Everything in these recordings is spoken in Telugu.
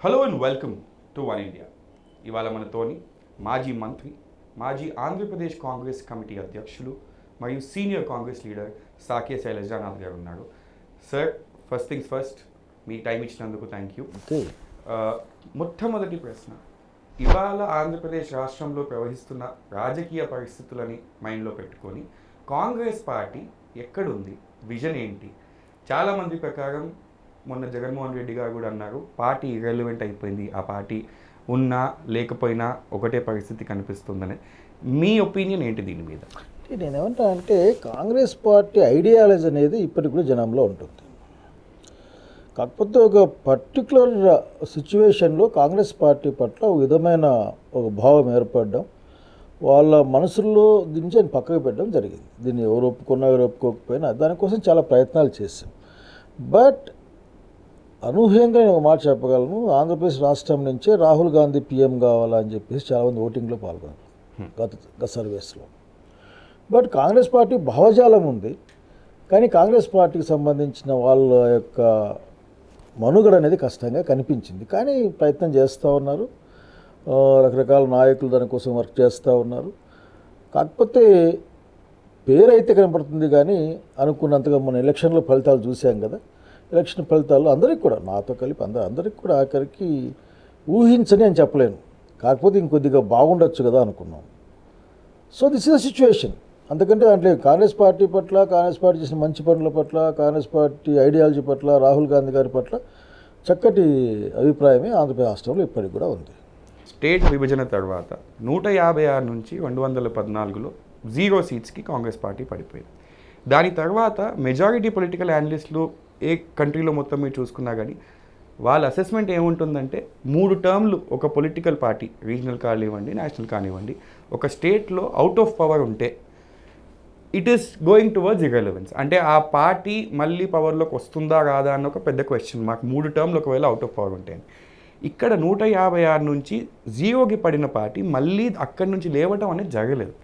Hello and welcome to one India. ఇవాళ మనతోని మాజీ మంత్రి, మాజీ ఆంధ్రప్రదేశ్ కాంగ్రెస్ కమిటీ అధ్యక్షులు మరియు సీనియర్ కాంగ్రెస్ లీడర్ సాకే శైలజానాథ్ గారు ఉన్నారు. సార్, ఫస్ట్ థింగ్స్ ఫస్ట్, మీ టైం ఇచ్చినందుకు థ్యాంక్ యూ. మొట్టమొదటి ప్రశ్న, ఇవాళ ఆంధ్రప్రదేశ్ రాష్ట్రంలో ప్రవహిస్తున్న రాజకీయ పరిస్థితులని మైండ్లో పెట్టుకొని కాంగ్రెస్ పార్టీ ఎక్కడుంది, విజన్ ఏంటి? చాలామంది ప్రకారం మొన్న జగన్మోహన్ రెడ్డి గారు కూడా అన్నారు, పార్టీ ఇర్రెలవెంట్ అయిపోయింది, ఆ పార్టీ ఉన్నా లేకపోయినా ఒకటే పరిస్థితి కనిపిస్తుందని. మీ ఒపీనియన్ ఏంటి దీని మీద? నేనేమంటా అంటే కాంగ్రెస్ పార్టీ ఐడియాలజీ అనేది ఇప్పటికి కూడా జనంలో ఉంటుంది. కాకపోతే ఒక పర్టికులర్ సిచ్యువేషన్లో కాంగ్రెస్ పార్టీ పట్ల ఒక విధమైన ఒక భావం ఏర్పడడం, వాళ్ళ మనసుల్లో దీన్ని పక్కకు పెట్టడం జరిగింది. దీన్ని ఎవరు ఒప్పుకున్నా ఎవరు ఒప్పుకోకపోయినా దానికోసం చాలా ప్రయత్నాలు చేశాం. బట్ అనూహ్యంగా నేను ఒక మాట చెప్పగలను, ఆంధ్రప్రదేశ్ రాష్ట్రం నుంచే రాహుల్ గాంధీ పీఎం కావాలని చెప్పేసి చాలామంది ఓటింగ్లో పాల్గొన్నారు గత సర్వేస్లో. బట్ కాంగ్రెస్ పార్టీ భావజాలం ఉంది, కానీ కాంగ్రెస్ పార్టీకి సంబంధించిన వాళ్ళ యొక్క మనుగడ అనేది కష్టంగా కనిపించింది. కానీ ప్రయత్నం చేస్తూ ఉన్నారు, రకరకాల నాయకులు దానికోసం వర్క్ చేస్తూ ఉన్నారు. కాకపోతే పేరైతే కనపడుతుంది, కానీ అనుకున్నంతగా మన ఎలక్షన్లో ఫలితాలు చూసాం కదా. ఎలక్షన్ ఫలితాలు అందరికి కూడా, నాతో కలిపి అందరికి కూడా ఆఖరికి ఊహించని అని చెప్పలేను, కాకపోతే ఇంకొద్దిగా బాగుండొచ్చు కదా అనుకున్నాం. So this is the situation. అందుకంటే దాంట్లో కాంగ్రెస్ పార్టీ పట్ల, కాంగ్రెస్ పార్టీ చేసిన మంచి పనుల పట్ల, కాంగ్రెస్ పార్టీ ఐడియాలజీ పట్ల, రాహుల్ గాంధీ గారి పట్ల చక్కటి అభిప్రాయమే ఆంధ్రప్రదేశ్ రాష్ట్రంలో ఇప్పటికి కూడా ఉంది. స్టేట్ విభజన తర్వాత 156 నుంచి 214లో 0 సీట్స్కి కాంగ్రెస్ పార్టీ పడిపోయింది. దాని తర్వాత మెజారిటీ పొలిటికల్ అనలిస్టులు ఏ కంట్రీలో మొత్తం మీరు చూసుకున్నా కానీ వాళ్ళ అసెస్మెంట్ ఏముంటుందంటే, 3 టర్మ్లు ఒక పొలిటికల్ పార్టీ, రీజనల్ కానివ్వండి, నేషనల్ కానివ్వండి, ఒక స్టేట్లో అవుట్ ఆఫ్ పవర్ ఉంటే ఇట్ ఈస్ గోయింగ్ టువర్డ్స్ ఇర్రెలవెన్స్. అంటే ఆ పార్టీ మళ్ళీ పవర్లోకి వస్తుందా రాదా అన్న ఒక పెద్ద క్వశ్చన్ మార్క్ 3 టర్మ్లు ఒకవేళ అవుట్ ఆఫ్ పవర్ ఉంటే. ఇక్కడ 156 నుంచి 0కి పడిన పార్టీ మళ్ళీ అక్కడి నుంచి లేవటం అనేది జరగలేదు.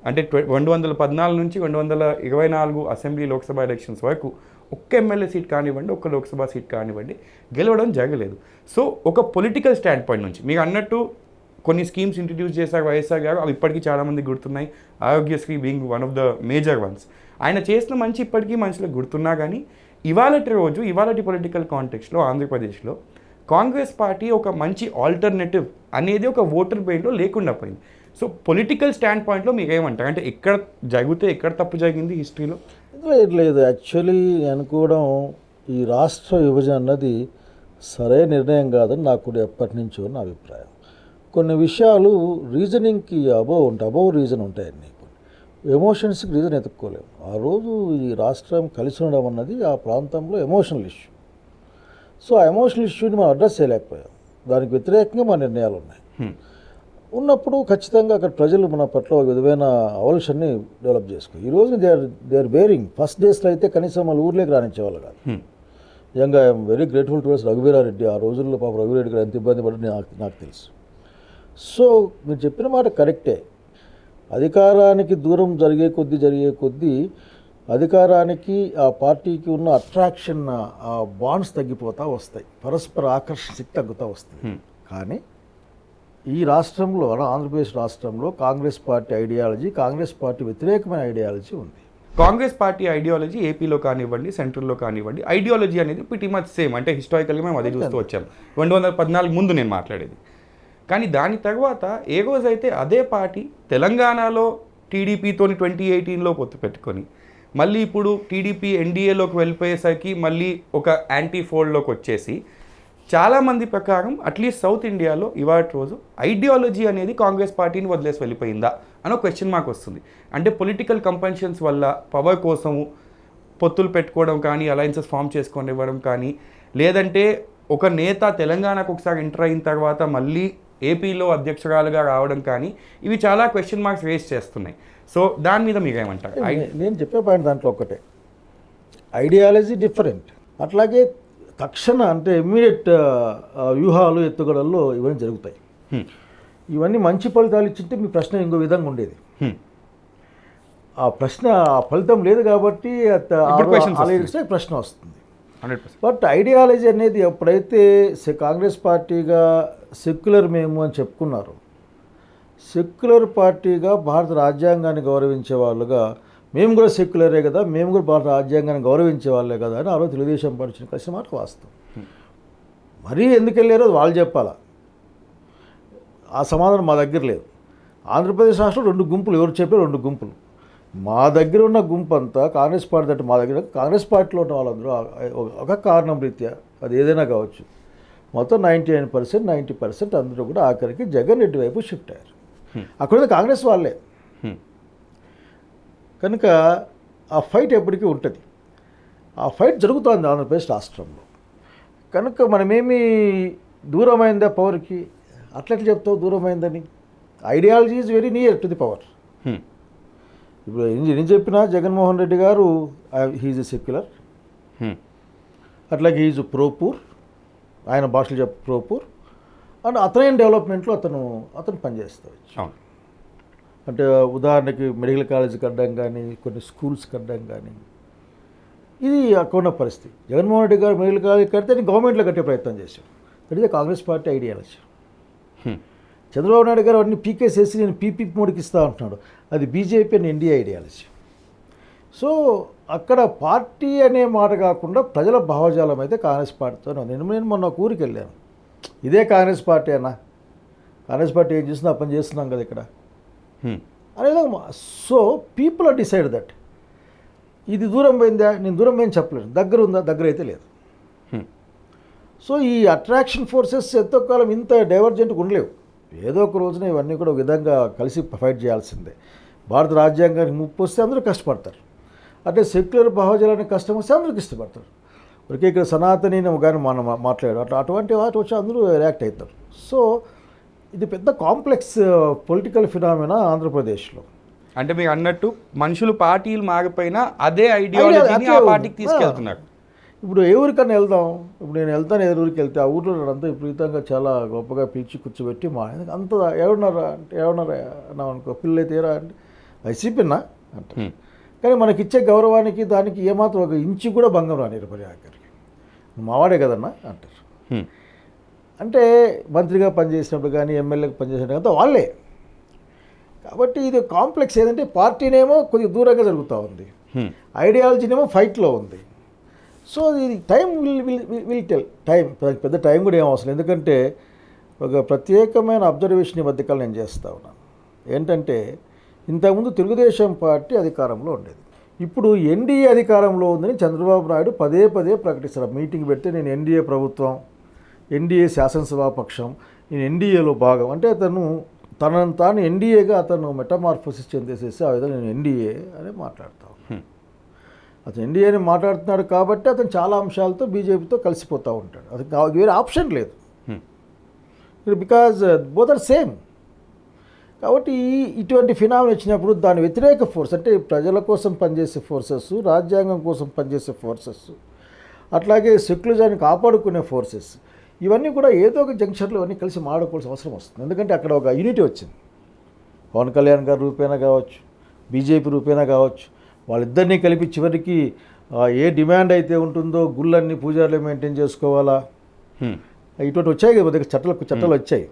అంటే 214 నుంచి 224 అసెంబ్లీ లోక్సభ ఎలక్షన్స్ వరకు ఒక్క ఎమ్మెల్యే సీట్ కానివ్వండి, ఒక్క లోక్సభ సీట్ కానివ్వండి గెలవడం జరగలేదు. సో ఒక పొలిటికల్ స్టాండ్ పాయింట్ నుంచి మీరు అన్నట్టు కొన్ని స్కీమ్స్ ఇంట్రడ్యూస్ చేశారు వైఎస్ఆర్ గారు, అవి ఇప్పటికీ చాలామంది గుర్తున్నాయి. Aarogyasri being one of the major once. ఆయన చేసిన మంచి ఇప్పటికీ మనుషులకు గుర్తున్నా కానీ ఇవాళటి పొలిటికల్ కాంటెక్స్లో ఆంధ్రప్రదేశ్లో కాంగ్రెస్ పార్టీ ఒక మంచి ఆల్టర్నేటివ్ అనేది ఒక ఓటర్ బేస్లో లేకుండా పోయింది. సో పొలిటికల్ స్టాండ్ పాయింట్లో మీకు ఏమంటారు? అంటే ఎక్కడ తప్పు జరిగింది హిస్టరీలో? లేదు, యాక్చువల్లీ అనుకోవడం ఈ రాష్ట్ర విభజన అన్నది సరైన నిర్ణయం కాదని నాకు కూడా ఎప్పటి నుంచో నా అభిప్రాయం. కొన్ని విషయాలు రీజనింగ్కి అబౌవ్ రీజన్ ఉంటాయండి. ఎమోషన్స్కి రీజన్ ఎత్తుక్కోలేము. ఆ రోజు ఈ రాష్ట్రం కలిసి ఉండడం అన్నది ఆ ప్రాంతంలో ఎమోషనల్ ఇష్యూ. సో ఆ ఎమోషనల్ ఇష్యూని మనం అడ్రస్ చేయలేకపోయాం. దానికి వ్యతిరేకంగా మన నిర్ణయాలు ఉన్నాయి. ఉన్నప్పుడు ఖచ్చితంగా అక్కడ ప్రజలు మన పట్ల ఒక విధమైన అవల్షన్ని డెవలప్ చేసుకో. ఈరోజు దే ఆర్ బేరింగ్. ఫస్ట్ డేస్లో అయితే కనీసం మన ఊర్లోకి రానిచ్చేవాళ్ళు కాదు. నిజంగా I'm very grateful towards Raghuveera Reddy. ఆ రోజుల్లో పాప రఘువీరెడ్డి గారు ఎంత ఇబ్బంది పడి నాకు తెలుసు. సో మీరు చెప్పిన మాట కరెక్టే. అధికారానికి దూరం జరిగే కొద్దీ అధికారానికి ఆ పార్టీకి ఉన్న అట్రాక్షన్, ఆ బాండ్స్ తగ్గిపోతూ వస్తాయి, పరస్పర ఆకర్షణ శక్తి తగ్గుతూ వస్తుంది. కానీ ఈ రాష్ట్రంలో, ఆంధ్రప్రదేశ్ రాష్ట్రంలో Congress party ideology, Congress party వ్యతిరేకమైన ఐడియాలజీ ఉంది. కాంగ్రెస్ పార్టీ ఐడియాలజీ ఏపీలో కానివ్వండి, సెంట్రల్లో కానివ్వండి, ఐడియాలజీ అనేది pretty much సేమ్. అంటే హిస్టారికల్గా మేము అదే చూస్తూ వచ్చాము. 214 ముందు నేను మాట్లాడేది. కానీ దాని తర్వాత ఏ రోజైతే అదే పార్టీ తెలంగాణలో టీడీపీతోని 2018లో పొత్తు పెట్టుకొని మళ్ళీ ఇప్పుడు టీడీపీ ఎన్డీఏలోకి వెళ్ళిపోయేసరికి మళ్ళీ ఒక యాంటీ ఫోల్డ్లోకి వచ్చేసి, చాలామంది ప్రకారం అట్లీస్ట్ సౌత్ ఇండియాలో ఇవాటి రోజు ఐడియాలజీ అనేది కాంగ్రెస్ పార్టీని వదిలేసి వెళ్ళిపోయిందా అన్న క్వశ్చన్ మార్క్ వస్తుంది. అంటే పొలిటికల్ కంపల్షన్స్ వల్ల పవర్ కోసము పొత్తులు పెట్టుకోవడం కానీ, అలయన్సెస్ ఫామ్ చేసుకొని ఇవ్వడం కానీ, లేదంటే ఒక నేత తెలంగాణకు ఒకసారి ఎంటర్ అయిన తర్వాత మళ్ళీ ఏపీలో అధ్యక్షురాలుగా రావడం కానీ, ఇవి చాలా క్వశ్చన్ మార్క్స్ రేస్ చేస్తున్నాయి. సో దాని మీద మీరేమంటారు? నేను చెప్పే పాయింట్ దాంట్లో ఒక్కటే, ఐడియాలజీ డిఫరెంట్. అట్లాగే తక్షణ అంటే ఇమ్మీడియట్ వ్యూహాలు, ఎత్తుగడల్లో ఇవన్నీ జరుగుతాయి. ఇవన్నీ మంచి ఫలితాలు ఇచ్చింటే మీ ప్రశ్న ఇంకో విధంగా ఉండేది. ఆ ఫలితం లేదు కాబట్టి ప్రశ్న వస్తుంది. 100%. బట్ ఐడియాలజీ అనేది ఎప్పుడైతే కాంగ్రెస్ పార్టీగా సెక్యులర్ మేము అని చెప్పుకున్నారు, సెక్యులర్ పార్టీగా భారత రాజ్యాంగాన్ని గౌరవించే వాళ్ళుగా మేము కూడా సెక్యులరే కదా, మేము కూడా భారత రాజ్యాంగాన్ని గౌరవించే వాళ్ళే కదా అని ఆ రోజు తెలుగుదేశం పార్టీ కలిసి మాట వాస్తవం. మరీ ఎందుకు వెళ్ళారో అది వాళ్ళు చెప్పాలా, ఆ సమాధానం మా దగ్గర లేదు. ఆంధ్రప్రదేశ్ రాష్ట్రంలో 2 గుంపులు, ఎవరు చెప్పారు 2 గుంపులు. మా దగ్గర ఉన్న గుంపు అంతా కాంగ్రెస్ పార్టీ అంటే మా దగ్గర కాంగ్రెస్ పార్టీలో ఉన్న వాళ్ళందరూ ఒక కారణం రీత్యా అది ఏదైనా కావచ్చు, మొత్తం 99%, 90% అందరూ కూడా ఆఖరికి జగన్ రెడ్డి వైపు షిఫ్ట్ అయ్యారు. అక్కడ కాంగ్రెస్ వాళ్ళే కనుక ఆ ఫైట్ ఎప్పటికీ ఉంటుంది. ఆ ఫైట్ జరుగుతోంది ఆంధ్రప్రదేశ్ రాష్ట్రంలో. కనుక మనమేమి దూరమైందా పవర్కి, అట్లెట్లా చెప్తావు దూరమైందని? Ideology is very near to the power. ఇప్పుడు ఏం చెప్పినా Jaganmohan Reddy garu he's a secular, అట్లాగే హీజ్ ప్రోపూర్, ఆయన భాషలు ప్రోపూర్ అండ్ అతనైన డెవలప్మెంట్లో అతను పనిచేస్తావచ్చు. అంటే ఉదాహరణకి మెడికల్ కాలేజ్ కట్టడం కానీ, కొన్ని స్కూల్స్ కట్టడం కానీ, ఇది అక్కడ ఉన్న పరిస్థితి. జగన్మోహన్ రెడ్డి గారు మెడికల్ కాలేజ్ కడితే గవర్నమెంట్లో కట్టే ప్రయత్నం చేశారు. That Congress party ideology. Chandrababu Naidu గారు అన్ని పీకేసేసి నేను పీపీ మోడీకి ఇస్తా అంటున్నాడు, అది BJP and NDA ideology. So అక్కడ పార్టీ అనే మాట కాకుండా ప్రజల భావజాలం అయితే కాంగ్రెస్ పార్టీతోనే ఉంది. నేను మొన్న ఒక ఊరికి వెళ్ళాను, ఇదే కాంగ్రెస్ పార్టీ అన్నా, కాంగ్రెస్ పార్టీ ఏం చేస్తున్నా పని చేస్తున్నాం కదా ఇక్కడ అనేది. So people are decide that. ఇది దూరం పోయిందా, నేను దూరం పోయింది చెప్పలేను, దగ్గర ఉందా, దగ్గర అయితే లేదు. సో ఈ అట్రాక్షన్ ఫోర్సెస్ ఎంతకాలం ఇంత డైవర్జెంట్గా ఉండలేవు. ఏదో ఒక రోజున ఇవన్నీ కూడా ఒక విధంగా కలిసి ఫైట్ చేయాల్సిందే. భారత రాజ్యాంగానికి ముప్పు వస్తే అందరూ కష్టపడతారు, అంటే సెక్యులర్ భావజాలానికి కష్టం వస్తే అందరికి ఇష్టపడతారు. ఇప్పటికే ఇక్కడ సనాతని కానీ మనం మాట్లాడాడు, అటువంటి వాటి వచ్చి అందరూ రియాక్ట్ అవుతారు. సో ఇది పెద్ద కాంప్లెక్స్ పొలిటికల్ ఫినామినా ఆంధ్రప్రదేశ్లో. అంటే మీరు అన్నట్టు మనుషులు పార్టీలు మారిపోయినా అదే ఐడియాలజీని ఆ పార్టీకి తీసుకెళ్తున్నారు. ఇప్పుడు ఏ ఊరికన్నా వెళ్దాం, ఇప్పుడు నేను వెళ్తాను ఏ ఊరికి వెళ్తే ఆ ఊరిలో అంతా విపరీతంగా చాలా గొప్పగా పిలిచి కూర్చోబెట్టి అంత ఎవరున్నారా అంటే ఎవరున్నారా అన్నాం అనుకో, పిల్లలు అయితే ఏరా అంటే వైసీపీనా అంట. కానీ మనకి ఇచ్చే గౌరవానికి దానికి ఏమాత్రం ఒక ఇంచు కూడా భంగం రానిరు పరి ఆఖరికి. మావాడే కదన్నా అంటారు. అంటే మంత్రిగా పనిచేసినప్పుడు కానీ ఎమ్మెల్యేగా పనిచేసినప్పుడు అంతా వాళ్ళే. కాబట్టి ఇది కాంప్లెక్స్ ఏదంటే పార్టీనేమో కొద్దిగా దూరంగా జరుగుతూ ఉంది, ఐడియాలజీనేమో ఫైట్లో ఉంది. సో ఇది టైం విల్ టెల్. పెద్ద టైం కూడా ఏం అవసరం. ఎందుకంటే ఒక ప్రత్యేకమైన అబ్జర్వేషన్ ఈ మధ్యకాలం నేను చేస్తూ ఉన్నాను. ఏంటంటే ఇంతకుముందు తెలుగుదేశం పార్టీ అధికారంలో ఉండేది, ఇప్పుడు ఎన్డీఏ అధికారంలో ఉందని చంద్రబాబు నాయుడు పదే ప్రకటిస్తారు. మీటింగ్ పెడితే నేను ఎన్డీఏ ప్రభుత్వం, ఎన్డీఏ శాసనసభాపక్షం, నేను ఎన్డీఏలో భాగం అంటే తనను తాను ఎన్డీఏగా అతను మెటమార్ఫోసిస్ చెందేసేసి ఆ విధంగా నేను ఎన్డీఏ అని మాట్లాడతాను. అతను ఎన్డీఏని మాట్లాడుతున్నాడు కాబట్టి అతను చాలా అంశాలతో బీజేపీతో కలిసిపోతూ ఉంటాడు. అది వేరే ఆప్షన్ లేదు, బికాజ్ బోత్ ఆర్ సేమ్. కాబట్టి ఇటువంటి ఫినామినా వచ్చినప్పుడు దాని వ్యతిరేక ఫోర్స్ అంటే ప్రజల కోసం పనిచేసే ఫోర్సెస్, రాజ్యాంగం కోసం పనిచేసే ఫోర్సెస్, అట్లాగే సెక్యులరిజాన్ని కాపాడుకునే ఫోర్సెస్, ఇవన్నీ కూడా ఏదో ఒక జంక్షన్లో అన్నీ కలిసి మాట్లాడుకోవాల్సిన అవసరం వస్తుంది. ఎందుకంటే అక్కడ ఒక యూనిటీ వచ్చింది. పవన్ కళ్యాణ్ గారి రూపేణా కావచ్చు, బీజేపీ రూపేణా కావచ్చు, వాళ్ళిద్దరినీ కలిపి చివరికి ఏ డిమాండ్ అయితే ఉంటుందో గుళ్ళన్నీ పూజారులు మెయింటైన్ చేసుకోవాలా, ఇటువంటి వచ్చాయి కదా చట్టాలు వచ్చాయి.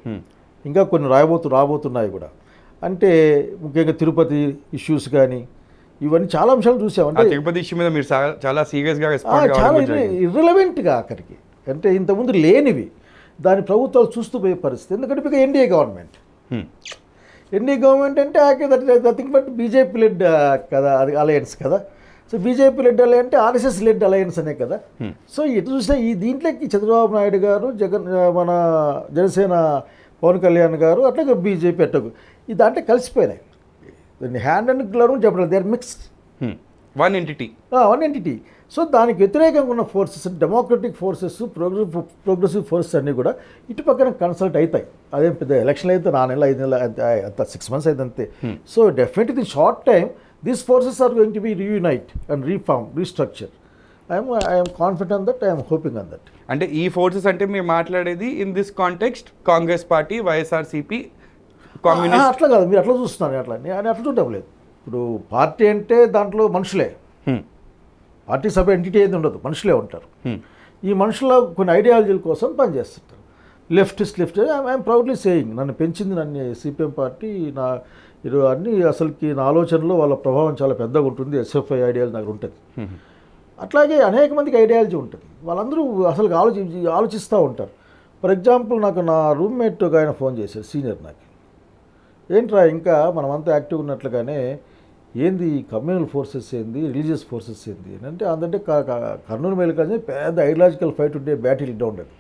ఇంకా కొన్ని రాబోతున్నాయి కూడా. అంటే ముఖ్యంగా తిరుపతి ఇష్యూస్ కానీ ఇవన్నీ చాలా అంశాలు చూసామంటే తిరుపతి ఇష్యూ మీద మీరు చాలా సీరియస్గా చాలా ఇర్రెలవెంట్గా ఆఖరికి, అంటే ఇంతకుముందు లేనివి దాని ప్రభుత్వాలు చూస్తూ పోయే పరిస్థితి. ఎందుకంటే ఇక ఎన్డీఏ గవర్నమెంట్ అంటే నథింగ్ బట్ బీజేపీ లెడ్ కదా, అది అలయన్స్ కదా. సో బీజేపీ లెడ్ అలయన్స్ అంటే ఆర్ఎస్ఎస్ లెడ్ అలయన్స్ అనే కదా. సో ఎటు చూసినా ఈ దీంట్లోకి చంద్రబాబు నాయుడు గారు, మన జనసేన పవన్ కళ్యాణ్ గారు, అట్లాగే బీజేపీ అట్టకు ఈ దాంట్లో కలిసిపోయినాయి. దాన్ని హ్యాండ్ అండ్ గ్లవ్ చెప్పలేదు, they are mixed, one entity. So దానికి వ్యతిరేకంగా ఉన్న forces, democratic forces, progressive forces అన్నీ కూడా ఇటు పక్కన కన్సల్ట్ అవుతాయి. అదేం పెద్ద ఎలక్షన్లు అయితే 4 నెలలు 5 నెలలు అంత 6 months అయితే అంతే. So definitely in short time these forces are going to be reunite and restructure. I'm confident that, I'm hoping on that. అంటే ఈ ఫోర్సెస్ అంటే మీరు మాట్లాడేది in this context Congress party, YSRCP, communist అట్లా కాదు, మీరు అట్లా చూస్తున్నారు. అట్లా నేను అట్లా చూడటం లేదు. ఇప్పుడు పార్టీ అంటే దాంట్లో మనుషులే, పార్టీ సభ ఎంటిటీ ఏది ఉండదు, మనుషులే ఉంటారు. Hmm. ఈ మనుషుల కొన్ని ఐడియాలజీల కోసం పనిచేస్తుంటారు. లెఫ్టిస్ట్ ఐఎమ్ ప్రౌడ్లీ సేయింగ్, నన్ను పెంచింది నన్ను సిపిఎం పార్టీ, నా అన్ని అసలుకి నా ఆలోచనలో వాళ్ళ ప్రభావం చాలా పెద్దగా ఉంటుంది. ఎస్ఎఫ్ఐ ఐడియాలజీ దగ్గర ఉంటుంది. అట్లాగే అనేక మందికి ఐడియాలజీ ఉంటుంది. వాళ్ళందరూ అసలు ఆలోచిస్తూ ఉంటారు. ఫర్ ఎగ్జాంపుల్ నాకు నా రూమ్మేట్ ఒక ఆయన ఫోన్ చేశారు, సీనియర్. నాకు ఏంట్రా ఇంకా మనమంతా యాక్టివ్ ఉన్నట్లుగానే ఏంది కమ్యూనల్ ఫోర్సెస్ ఏంది, రిలీజియస్ ఫోర్సెస్ ఏంది అంటే అందుకంటే కర్నూలు మేలుకాల్సి పెద్ద ఐడియాలజికల్ ఫైట్ ఉండే, బ్యాటిల్ ఇడ్డా ఉండేది.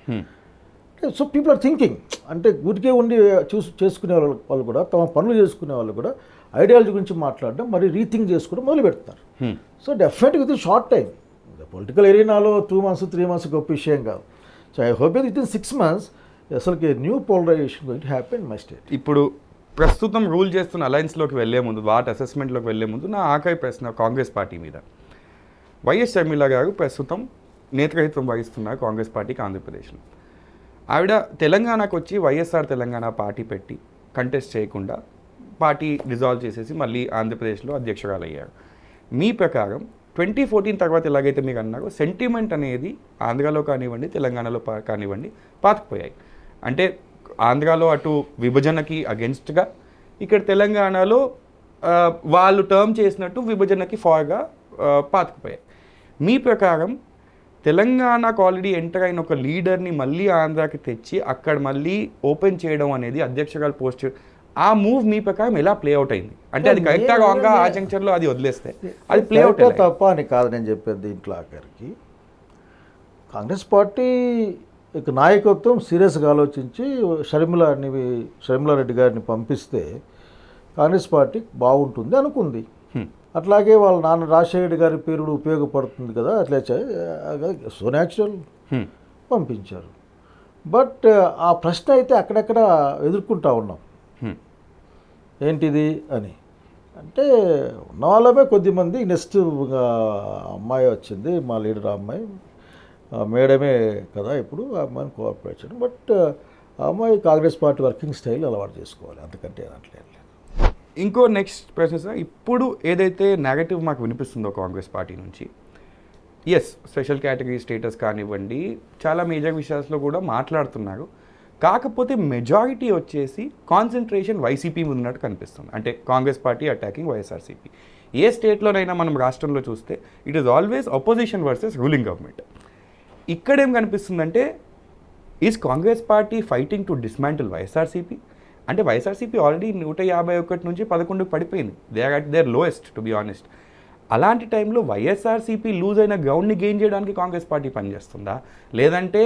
సో పీపుల్ ఆర్ థింకింగ్, అంటే ఊరికే ఉండి చేసుకునే వాళ్ళు కూడా, తమ పనులు చేసుకునే వాళ్ళు కూడా ఐడియాలజీ గురించి మాట్లాడడం, మరి రీథింక్ చేసుకోవడం మొదలు పెడతారు. సో డెఫినెట్గా within short time, political ఎరీనాలో 2 months 3 months గొప్ప విషయం కాదు. So I hope within 6 months అసలుకి new polarization going to happen in my state. ఇప్పుడు ప్రస్తుతం రూల్ చేస్తున్న అలయన్స్లోకి వెళ్లే ముందు, వాట్ అసెస్మెంట్లోకి వెళ్లే ముందు నా ఆఖరి ప్రశ్న కాంగ్రెస్ పార్టీ మీద. వైఎస్ షర్మిల గారు ప్రస్తుతం నేతృత్వం వహిస్తున్నారు కాంగ్రెస్ పార్టీకి ఆంధ్రప్రదేశ్లో. ఆవిడ తెలంగాణకు వచ్చి వైఎస్ఆర్ తెలంగాణ పార్టీ పెట్టి కంటెస్ట్ చేయకుండా పార్టీ డిజాల్వ్ చేసేసి మళ్ళీ ఆంధ్రప్రదేశ్లో అధ్యక్షురాలు అయ్యారు. మీ ప్రకారం 2014 తర్వాత ఎలాగైతే మీకు అన్నారో సెంటిమెంట్ అనేది ఆంధ్రాలో కానివ్వండి, తెలంగాణలో కానివ్వండి పాతుకుపోయాయి. అంటే ఆంధ్రాలో అటు విభజనకి అగెన్స్ట్గా, ఇక్కడ తెలంగాణలో వాళ్ళు టర్మ్ చేసినట్టు విభజనకి ఫార్గా పాతుకుపోయాయి. మీ ప్రకారం తెలంగాణకు ఆల్రెడీ ఎంటర్ అయిన ఒక లీడర్ని మళ్ళీ ఆంధ్రాకి తెచ్చి అక్కడ మళ్ళీ ఓపెన్ చేయడం అనేది అధ్యక్షురాలు పోస్ట్, ఆ మూవ్ మీ ప్రకారం ఎలా ప్లే అవుట్ అయింది? అంటే అది కరెక్ట్గా రాంగ్గా ఆ జంక్షన్లో అది వదిలేస్తే అది ప్లే అవుట్ తప్ప అని కాదు నేను చెప్పేది. దీంట్లో ఆఖరికి కాంగ్రెస్ పార్టీ నాయకత్వం సీరియస్గా ఆలోచించి షర్మిలారెడ్డి గారిని పంపిస్తే కాంగ్రెస్ పార్టీ బాగుంటుంది అనుకుంది. అట్లాగే వాళ్ళ నాన్న రాజశేఖర గారి పేరు ఉపయోగపడుతుంది కదా, అట్లా సో న్యాచురల్ పంపించారు. బట్ ఆ ప్రశ్న అయితే అక్కడక్కడ ఎదుర్కొంటా ఉన్నాం, ఏంటిది అని. అంటే ఉన్న వాళ్ళమే కొద్దిమంది, నెక్స్ట్ అమ్మాయి వచ్చింది, మా లీడర్ అమ్మాయి, మేడమే కదా ఇప్పుడు, ఆ అమ్మాయిని కోఆపరేట్ చేయడం. బట్ ఆ అమ్మాయి కాంగ్రెస్ పార్టీ వర్కింగ్ స్టైల్ అలవాటు చేసుకోవాలి, అంతకంటే అట్లేదు. ఇంకో నెక్స్ట్ ప్రశ్న సార్, ఇప్పుడు ఏదైతే నెగటివ్ మాకు వినిపిస్తుందో కాంగ్రెస్ పార్టీ నుంచి, ఎస్ స్పెషల్ కేటగిరీ స్టేటస్ కానివ్వండి, చాలా మేజర్ విషయాల్లో కూడా మాట్లాడుతున్నారు. కాకపోతే మెజారిటీ వచ్చేసి కాన్సన్ట్రేషన్ వైసీపీ ఉన్నట్టు కనిపిస్తుంది. అంటే కాంగ్రెస్ పార్టీ అటాకింగ్ వైఎస్ఆర్సీపీ. ఏ స్టేట్లోనైనా మనం రాష్ట్రంలో చూస్తే it is always opposition versus ruling government. ఇక్కడేం కనిపిస్తుందంటే, is Congress party fighting to dismantle YSRCP? అంటే వైఎస్ఆర్సీపీ ఆల్రెడీ 151 నుంచి 11 పడిపోయింది. They are at their lowest to be honest. అలాంటి టైంలో వైఎస్ఆర్సీపీ లూజ్ అయిన గ్రౌండ్ని గెయిన్ చేయడానికి కాంగ్రెస్ పార్టీ పనిచేస్తుందా, లేదంటే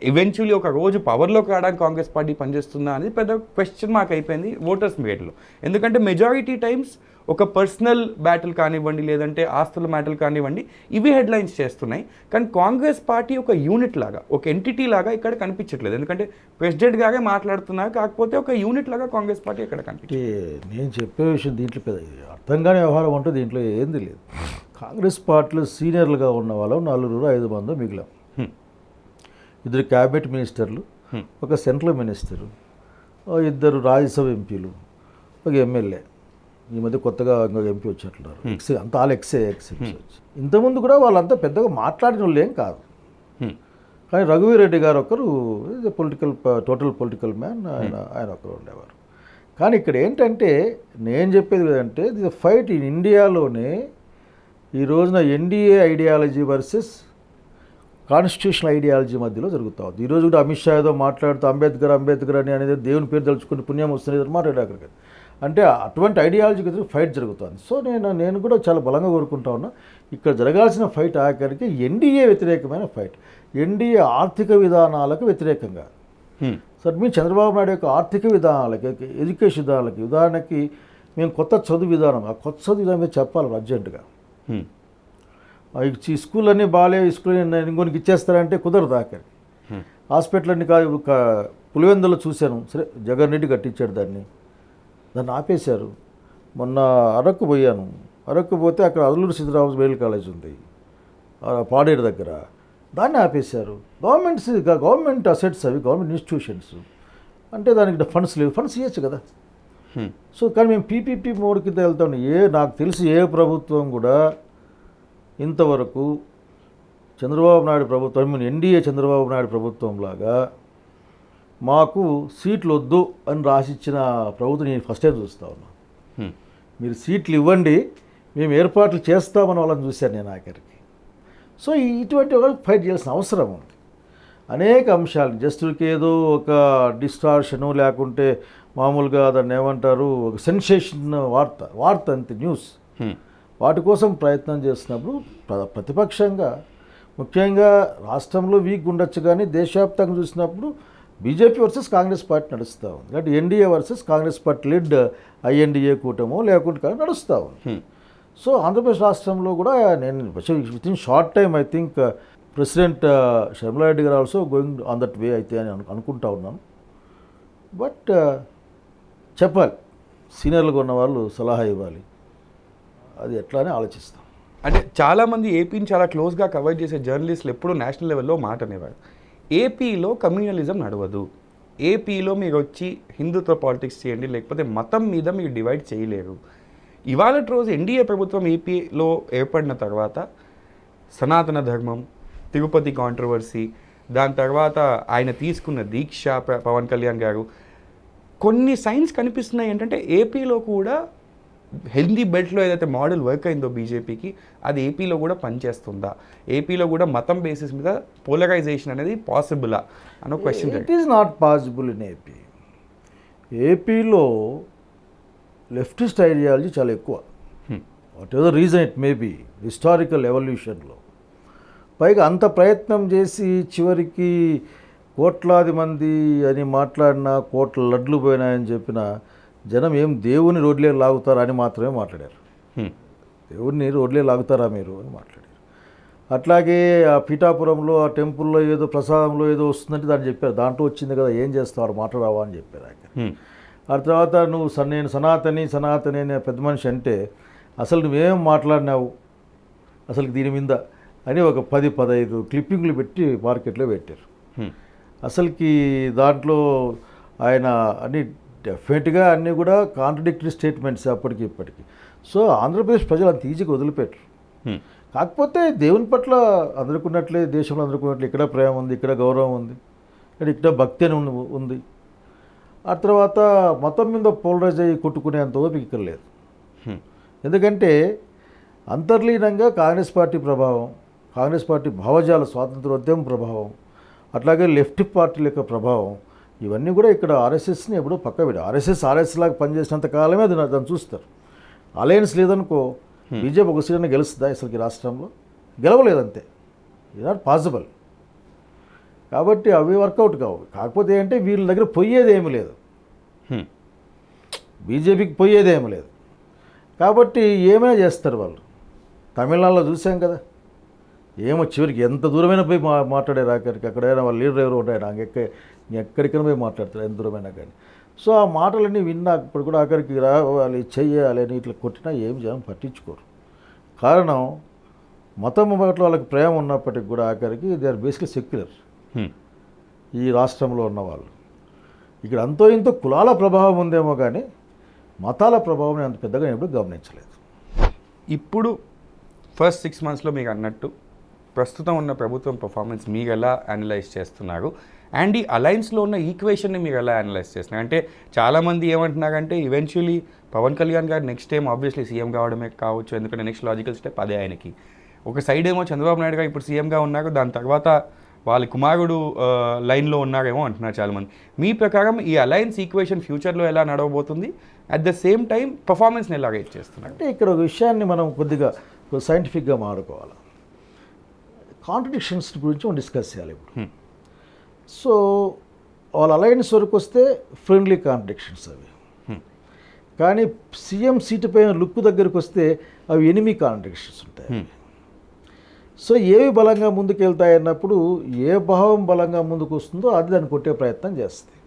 ఈవెన్చువల్లీ ఒక రోజు పవర్లోకి రావడానికి కాంగ్రెస్ పార్టీ పనిచేస్తుందా అనేది పెద్ద క్వశ్చన్ మార్క్ అయిపోయింది ఓటర్స్ మీడియాలో. ఎందుకంటే మెజారిటీ టైమ్స్ ఒక పర్సనల్ బ్యాటిల్ కానివ్వండి, లేదంటే ఆస్తుల బ్యాటిల్ కానివ్వండి, ఇవి హెడ్లైన్స్ చేస్తున్నాయి. కానీ కాంగ్రెస్ పార్టీ ఒక యూనిట్ లాగా, ఒక ఎంటిటీ లాగా ఇక్కడ కనిపించట్లేదు. ఎందుకంటే ప్రెసిడెంట్ గారే మాట్లాడుతున్నారు, కాకపోతే ఒక యూనిట్ లాగా కాంగ్రెస్ పార్టీ ఇక్కడ కనిపించే. నేను చెప్పే విషయం దీంట్లో పెద్ద అర్థంగానే వ్యవహారం అంటే దీంట్లో ఏంది లేదు. కాంగ్రెస్ పార్టీలో సీనియర్లుగా ఉన్న వాళ్ళు 4-5 మంది మిగిలాం. 2 క్యాబినెట్ మినిస్టర్లు, ఒక సెంట్రల్ మినిస్టరు, 2 రాజ్యసభ ఎంపీలు, ఒక ఎమ్మెల్యే. ఈ మధ్య కొత్తగా ఇంకొక ఎంపీ వచ్చినట్లున్నారు. అంతా ఆల్ ఎక్సే వచ్చి ఇంతకుముందు కూడా వాళ్ళంతా పెద్దగా మాట్లాడిన వాళ్ళు ఏం కాదు. కానీ రఘువీర్ రెడ్డి గారు ఒకరు టోటల్ పొలిటికల్ మ్యాన్, ఆయన ఒకరు ఉండేవారు. కానీ ఇక్కడ ఏంటంటే నేను చెప్పేది ఏంటంటే ది ఫైట్ ఇన్ ఇండియాలోనే ఈ రోజున NDA ideology versus constitutional ideology మధ్యలో జరుగుతూ ఉంది. ఈరోజు కూడా అమిత్ షా ఏదో మాట్లాడుతూ అంబేద్కర్ అని అనేది దేవుని పేరు తలుచుకుని పుణ్యం వస్తుంది మాట్లాడారు అక్కడికి. అంటే అటువంటి ఐడియాలజీకి ఫైట్ జరుగుతుంది. సో నేను కూడా చాలా బలంగా కోరుకుంటా ఉన్నా, ఇక్కడ జరగాల్సిన ఫైట్ ఆఖరికి ఎన్డీఏ వ్యతిరేకమైన ఫైట్, ఎన్డీఏ ఆర్థిక విధానాలకు వ్యతిరేకంగా. సార్ మీ చంద్రబాబు నాయుడు యొక్క ఆర్థిక విధానాలకి, ఎడ్యుకేషన్ విధానాలకి, ఉదాహరణకి మేము కొత్త చదువు విధానం, ఆ కొత్త చదువు విధానం మీద చెప్పాలి అర్జెంటుగా. ఈ స్కూల్ అన్నీ బాగాలే, స్కూల్ ఇంకొనికి ఇచ్చేస్తారంటే కుదరదు. ఆఖరికి హాస్పిటల్ అన్ని కాదు, పులివెందులో చూశాను, సరే జగన్ రెడ్డి కట్టించాడు దాన్ని ఆపేశారు. మొన్న అరకు పోయాను, అరకు పోతే అక్కడ అల్లూరు సీతారామరాజు మెడికల్ కాలేజ్ ఉంది పాడేరు దగ్గర, దాన్ని ఆపేశారు. గవర్నమెంట్ అసెట్స్ అవి, గవర్నమెంట్ ఇన్స్టిట్యూషన్స్, అంటే దానికి ఫండ్స్ లేవు, ఫండ్స్ ఇవ్వచ్చు కదా. సో కానీ మేము పీపీపీ మోడ్ కింద వెళ్తాం. నాకు తెలిసి ఏ ప్రభుత్వం కూడా ఇంతవరకు చంద్రబాబు నాయుడు ప్రభుత్వం ఎన్డీఏ చంద్రబాబు నాయుడు ప్రభుత్వం లాగా మాకు సీట్లు వద్దు అని రాసిచ్చిన ప్రభుత్వం నేను ఫస్ట్ టైం చూస్తా ఉన్నా. మీరు సీట్లు ఇవ్వండి, మేము ఏర్పాట్లు చేస్తామని వాళ్ళని చూశాను నేను ఆఖరికి. సో ఇటువంటి వాళ్ళకి ఫైట్ చేయాల్సిన అవసరం ఉంది. అనేక అంశాలు జస్ట్ ఏదో ఒక డిస్టార్షను లేకుంటే మామూలుగా దాన్ని ఏమంటారు ఒక సెన్సేషన్ వార్త అంతే న్యూస్, వాటి కోసం ప్రయత్నం చేస్తున్నప్పుడు ప్రతిపక్షంగా ముఖ్యంగా రాష్ట్రంలో వీక్ ఉండొచ్చు కానీ దేశవ్యాప్తంగా చూసినప్పుడు బీజేపీ వర్సెస్ కాంగ్రెస్ పార్టీ నడుస్తూ ఉంది. అంటే NDA versus Congress party lead INDA కూటమో లేకుంటే కానీ నడుస్తూ ఉంది. సో ఆంధ్రప్రదేశ్ రాష్ట్రంలో కూడా నేను within short time I think president Sharmila Reddy garu also going on that way అయితే అని అనుకుంటా ఉన్నాను. బట్ చెప్పాలి, సీనియర్లుగా ఉన్న వాళ్ళు సలహా ఇవ్వాలి, అది ఎట్లా అని ఆలోచిస్తాం. అంటే చాలామంది ఏపీని చాలా క్లోజ్గా కవర్ చేసే జర్నలిస్టులు ఎప్పుడూ నేషనల్ లెవెల్లో మాట అనేవారు. ఏపీలో కమ్యూనలిజం నడవదు, ఏపీలో మీరు వచ్చి హిందుత్వ పాలిటిక్స్ చేయండి, లేకపోతే మతం మీద మీరు డివైడ్ చేయలేరు. ఇవాళ రోజు ఎన్డీఏ ప్రభుత్వం ఏపీలో ఏర్పడిన తర్వాత సనాతన ధర్మం, తిరుపతి కాంట్రవర్సీ, దాని తర్వాత ఆయన తీసుకున్న దీక్ష పవన్ కళ్యాణ్ గారు, కొన్ని సైన్స్ కనిపిస్తున్నాయి. ఏంటంటే ఏపీలో కూడా హిందీ బెల్ట్లో ఏదైతే మోడల్ వర్క్ అయిందో బీజేపీకి, అది ఏపీలో కూడా పనిచేస్తుందా, ఏపీలో కూడా మతం బేసిస్ మీద పోలరైజేషన్ అనేది పాసిబులా అన్న question. It is not possible in AP. ఏపీలో లెఫ్టిస్ట్ ఐడియాలజీ చాలా ఎక్కువ. Whatever reason it may be historical ఎవల్యూషన్లో. పైగా అంత ప్రయత్నం చేసి చివరికి కోట్లాది మంది అని మాట్లాడినా, కోట్ల లడ్లు పోయినాయని చెప్పిన జనం ఏం దేవుని రోడ్లే లాగుతారా అని మాత్రమే మాట్లాడారు. దేవుడిని రోడ్లే లాగుతారా మీరు అని మాట్లాడారు. అట్లాగే ఆ పీఠాపురంలో ఆ టెంపుల్లో ఏదో ప్రసాదంలో ఏదో వస్తుందంటే దాన్ని చెప్పారు, దాంట్లో వచ్చింది కదా ఏం చేస్తావు మాట్లాడవా అని చెప్పారు ఆయన. ఆ తర్వాత నువ్వు నేను సనాతని అనే పెద్ద మనిషి అంటే అసలు నువ్వేం మాట్లాడినావు అసలు దీని మీద అని ఒక 10-15 క్లిప్పింగ్లు పెట్టి మార్కెట్లో పెట్టారు. అసలుకి దాంట్లో ఆయన అన్ని డెఫినెట్గా అన్నీ కూడా కాంట్రడిక్టరీ స్టేట్మెంట్స్ అప్పటికి ఇప్పటికి. సో ఆంధ్రప్రదేశ్ ప్రజలు అంత ఈజీగా వదిలిపెట్టరు. కాకపోతే దేవుని పట్ల అందరికున్నట్లే దేశంలో అందరికున్నట్లే ఇక్కడ ప్రేమ ఉంది, ఇక్కడ గౌరవం ఉంది, ఇక్కడ భక్తి అని ఉంది. ఆ తర్వాత మతం మీద పోలరైజ్ అయ్యి కొట్టుకునేంత ఓపిక ఇక్కడ లేదు. ఎందుకంటే అంతర్లీనంగా కాంగ్రెస్ పార్టీ ప్రభావం, కాంగ్రెస్ పార్టీ భావజాల స్వాతంత్రోద్యమ ప్రభావం, అట్లాగే లెఫ్ట్ పార్టీల యొక్క ప్రభావం, ఇవన్నీ కూడా ఇక్కడ ఆర్ఎస్ఎస్ని ఎప్పుడో పక్క పెట్టి ఆర్ఎస్ లాగా పనిచేసినంత కాలమే అది దాన్ని చూస్తారు. అలయన్స్ లేదనుకో బీజేపీ ఒక సీట్ని గెలుస్తుందా అసలుకి రాష్ట్రంలో? గెలవలేదంతే. ఇది నాట్ పాసిబుల్. కాబట్టి అవి వర్కౌట్ కావు. కాకపోతే ఏంటంటే వీళ్ళ దగ్గర పోయేది ఏమీ లేదు, బీజేపీకి పోయేది ఏమీ లేదు. కాబట్టి ఏమైనా చేస్తారు వాళ్ళు. తమిళనాడులో చూసాం కదా, ఏమో చివరికి ఎంత దూరమైనా పోయి మాట్లాడారు. ఆఖరికి అక్కడైనా వాళ్ళ లీడర్ ఎవరు ఉంటారు, ఎక్కడికైనా పోయి మాట్లాడతారు ఎంత దూరమైనా కానీ. సో ఆ మాటలన్నీ విన్నా ఇప్పుడు కూడా ఆఖరికి రావాలి చెయ్యాలి అని ఇట్లా కొట్టినా ఏం జనం పట్టించుకోరు. కారణం మతం పట్ల వాళ్ళకి ప్రేమ ఉన్నప్పటికి కూడా ఆఖరికి దే ఆర్ బేసిక్లీ సెక్యులర్. ఈ రాష్ట్రంలో ఉన్నవాళ్ళు ఇక్కడ అంతో ఇంతో కులాల ప్రభావం ఉందేమో కానీ మతాల ప్రభావం అంత పెద్దగా ఎప్పుడు గమనించలేదు. ఇప్పుడు ఫస్ట్ 6 monthsలో మీకు అన్నట్టు ప్రస్తుతం ఉన్న ప్రభుత్వం పర్ఫార్మెన్స్ మీరు ఎలా అనలైజ్ చేస్తున్నారు, అండ్ ఈ అలయన్స్లో ఉన్న ఈక్వేషన్ని మీరు ఎలా అనలైజ్ చేస్తున్నారు? అంటే చాలామంది ఏమంటున్నారంటే ఈవెన్చువలీ పవన్ కళ్యాణ్ గారు నెక్స్ట్ టైం ఆబ్వియస్లీ సీఎం కావడమే కావచ్చు, ఎందుకంటే నెక్స్ట్ లాజికల్ స్టెప్ అదే ఆయనకి. ఒక సైడ్ ఏమో చంద్రబాబు నాయుడు గారు ఇప్పుడు సీఎంగా ఉన్నారు, దాని తర్వాత వాళ్ళ కుమారుడు లైన్లో ఉన్నారేమో అంటున్నారు చాలామంది. మీ ప్రకారం ఈ అలయన్స్ ఈక్వేషన్ ఫ్యూచర్లో ఎలా నడవబోతుంది, అట్ ద సేమ్ టైం పర్ఫార్మెన్స్ని ఎలా రేట్ చేస్తున్నారు? అంటే ఇక్కడ ఒక విషయాన్ని మనం కొద్దిగా సైంటిఫిక్గా మాట్లాడుకోవాలి. కాంట్రడిక్షన్స్ గురించి మనం డిస్కస్ చేయాలి ఇప్పుడు. సో వాళ్ళ అలయన్స్ వరకు వస్తే ఫ్రెండ్లీ కాంట్రడిక్షన్స్ అవి, కానీ సీఎం సీటు పైన లుక్ దగ్గరికి వస్తే అవి ఎనిమీ కాంట్రడిక్షన్స్ ఉంటాయి. సో ఏవి బలంగా ముందుకు వెళ్తాయి అన్నప్పుడు ఏ భావం బలంగా ముందుకు వస్తుందో అది దాన్ని కొట్టే ప్రయత్నం చేస్తుంది.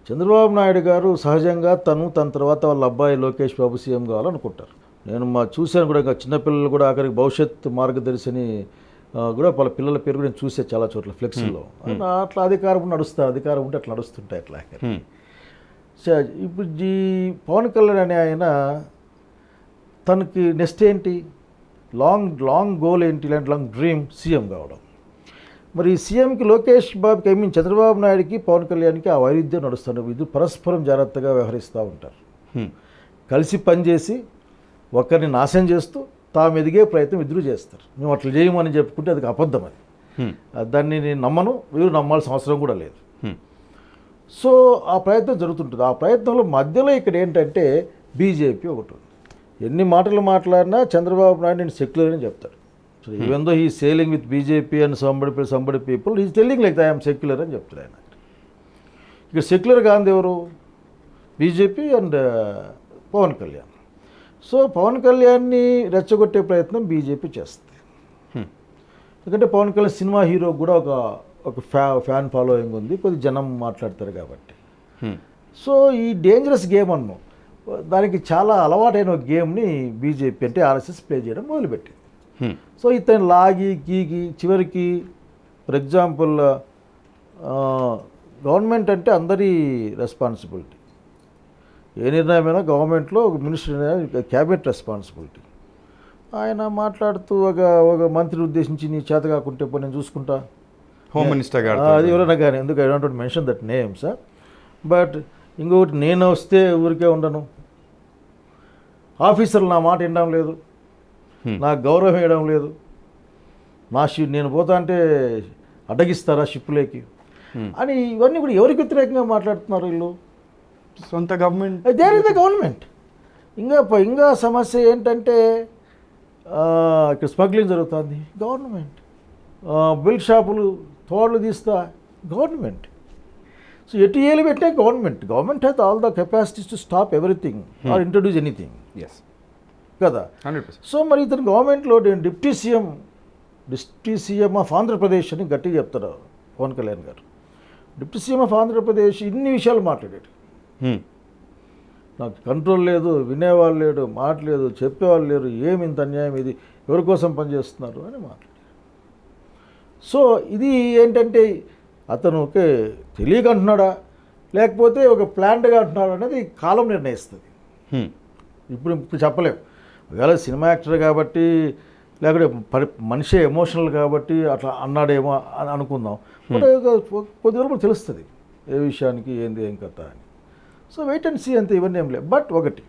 చంద్రబాబు నాయుడు గారు సహజంగా తన తర్వాత వాళ్ళ అబ్బాయి లోకేష్ బాబు సీఎం కావాలనుకుంటారు. నేను చూశాను కూడా, ఇంకా చిన్నపిల్లలు కూడా ఆఖరికి భవిష్యత్ మార్గదర్శిని కూడా వాళ్ళ పిల్లల పేరు కూడా నేను చూసే చాలా చోట్ల ఫ్లెక్స్లో. అట్లా అధికారం నడుస్తారు, అధికారం ఉంటే అట్లా నడుస్తుంటాయి అట్లా. ఇప్పుడు ఈ పవన్ కళ్యాణ్ అనే ఆయన తనకి నెక్స్ట్ ఏంటి, లాంగ్ గోల్ ఏంటి, ఇలాంటి లాంగ్ డ్రీమ్ సీఎం కావడం. మరి ఈ సీఎంకి లోకేష్ బాబుకి ఐ మీన్ చంద్రబాబు నాయుడుకి పవన్ కళ్యాణ్కి ఆ వైరుధ్యం నడుస్తున్నారు. ఇది పరస్పరం జాగ్రత్తగా వ్యవహరిస్తూ ఉంటారు. కలిసి పనిచేసి ఒకరిని నాశనం చేస్తూ తాము ఎదిగే ప్రయత్నం ఇద్దరు చేస్తారు. మేము అట్లా చేయమని చెప్పుకుంటే అది అబద్ధం. అది దాన్ని నేను నమ్మను, వీరు నమ్మాల్సిన అవసరం కూడా లేదు. సో ఆ ప్రయత్నం జరుగుతుంటుంది. ఆ ప్రయత్నంలో మధ్యలో ఇక్కడ ఏంటంటే బీజేపీ ఒకటి ఉంది. ఎన్ని మాటలు మాట్లాడినా చంద్రబాబు నాయుడు నేను సెక్యులర్ అని చెప్తాడు. So even though he sailing with BJP and somebody people is telling like I'm secular అని చెప్తాడు ఆయన. ఇక సెక్యులర్ కాంది ఎవరు? BJP and Pawan Kalyan. So Pawan కళ్యాణ్ని రెచ్చగొట్టే ప్రయత్నం బీజేపీ చేస్తుంది. ఎందుకంటే పవన్ కళ్యాణ్ సినిమా హీరో కూడా ఒక ఫ్యాన్ ఫాలోయింగ్ ఉంది, కొద్ది జనం మాట్లాడతారు కాబట్టి. సో ఈ డేంజరస్ గేమ్ అన్నాం, దానికి చాలా అలవాటైన ఒక గేమ్ని బీజేపీ అంటే ఆర్ఎస్ఎస్ ప్లే చేయడం మొదలుపెట్టింది. సో ఇతను లాగి గీగి చివరికి ఫర్ ఎగ్జాంపుల్ గవర్నమెంట్ అంటే అందరి రెస్పాన్సిబిలిటీ. ఏ నిర్ణయమైనా గవర్నమెంట్లో ఒక మినిస్టర్ క్యాబినెట్ రెస్పాన్సిబిలిటీ. ఆయన మాట్లాడుతూ ఒక మంత్రిని ఉద్దేశించి నీ చేత కాకుంటే పో నేను చూసుకుంటా, హోమ్ మినిస్టర్ గారు అది ఎవరైనా కానీ, ఎందుకు I don't mention that name sir. But ఇంకొకటి, నేను వస్తే ఊరికే ఉండను, ఆఫీసర్లు నా మాట వినడం లేదు, నాకు గౌరవం వేయడం లేదు, నా నేను పోతా అంటే అడ్డగిస్తారా షిప్పులేకి అని, ఇవన్నీ కూడా ఎవరికి వ్యతిరేకంగా మాట్లాడుతున్నారు వీళ్ళు? సొంత government. There is the government. ఇంకా సమస్య ఏంటంటే ఇక్కడ స్మగ్లింగ్ జరుగుతుంది, గవర్నమెంట్. బిల్డ్ షాపులు తోళ్ళు తీస్తా, గవర్నమెంట్. సో ఎటు ఏలు పెట్టే government has all the capacities to stop everything or introduce anything కదా. 100%. సో మరి ఇతను గవర్నమెంట్లో డిప్యూటీ సీఎం ఆఫ్ ఆంధ్రప్రదేశ్ అని గట్టిగా చెప్తారు పవన్ కళ్యాణ్ గారు. డిప్యూటీ సీఎం ఆఫ్ ఆంధ్రప్రదేశ్ ఇన్ని విషయాలు మాట్లాడాడు. నాకు కంట్రోల్ లేదు, వినేవాళ్ళు లేడు, మాట్లాడలేదు, చెప్పేవాళ్ళు లేరు, ఏమి ఇంత అన్యాయం, ఇది ఎవరి కోసం పనిచేస్తున్నారు అని మాట్లాడారు. సో ఇది ఏంటంటే అతను ఒకే తెలియక అంటున్నాడా లేకపోతే ఒక ప్లాన్డ్గా అంటున్నాడు అనేది కాలం నిర్ణయిస్తుంది. ఇప్పుడు చెప్పలేం. ఒకవేళ సినిమా యాక్టర్ కాబట్టి లేకపోతే మనిషి ఎమోషనల్ కాబట్టి అట్లా అన్నాడేమో అని అనుకుందాం. బట్ కొద్ది రోజులు తెలుస్తుంది ఏ విషయానికి ఏంది ఏం కథ అని. సో వెయిట్ అండ్ సీ అంతే, ఇవన్నీ ఏం లేవు. బట్ ఒకటి,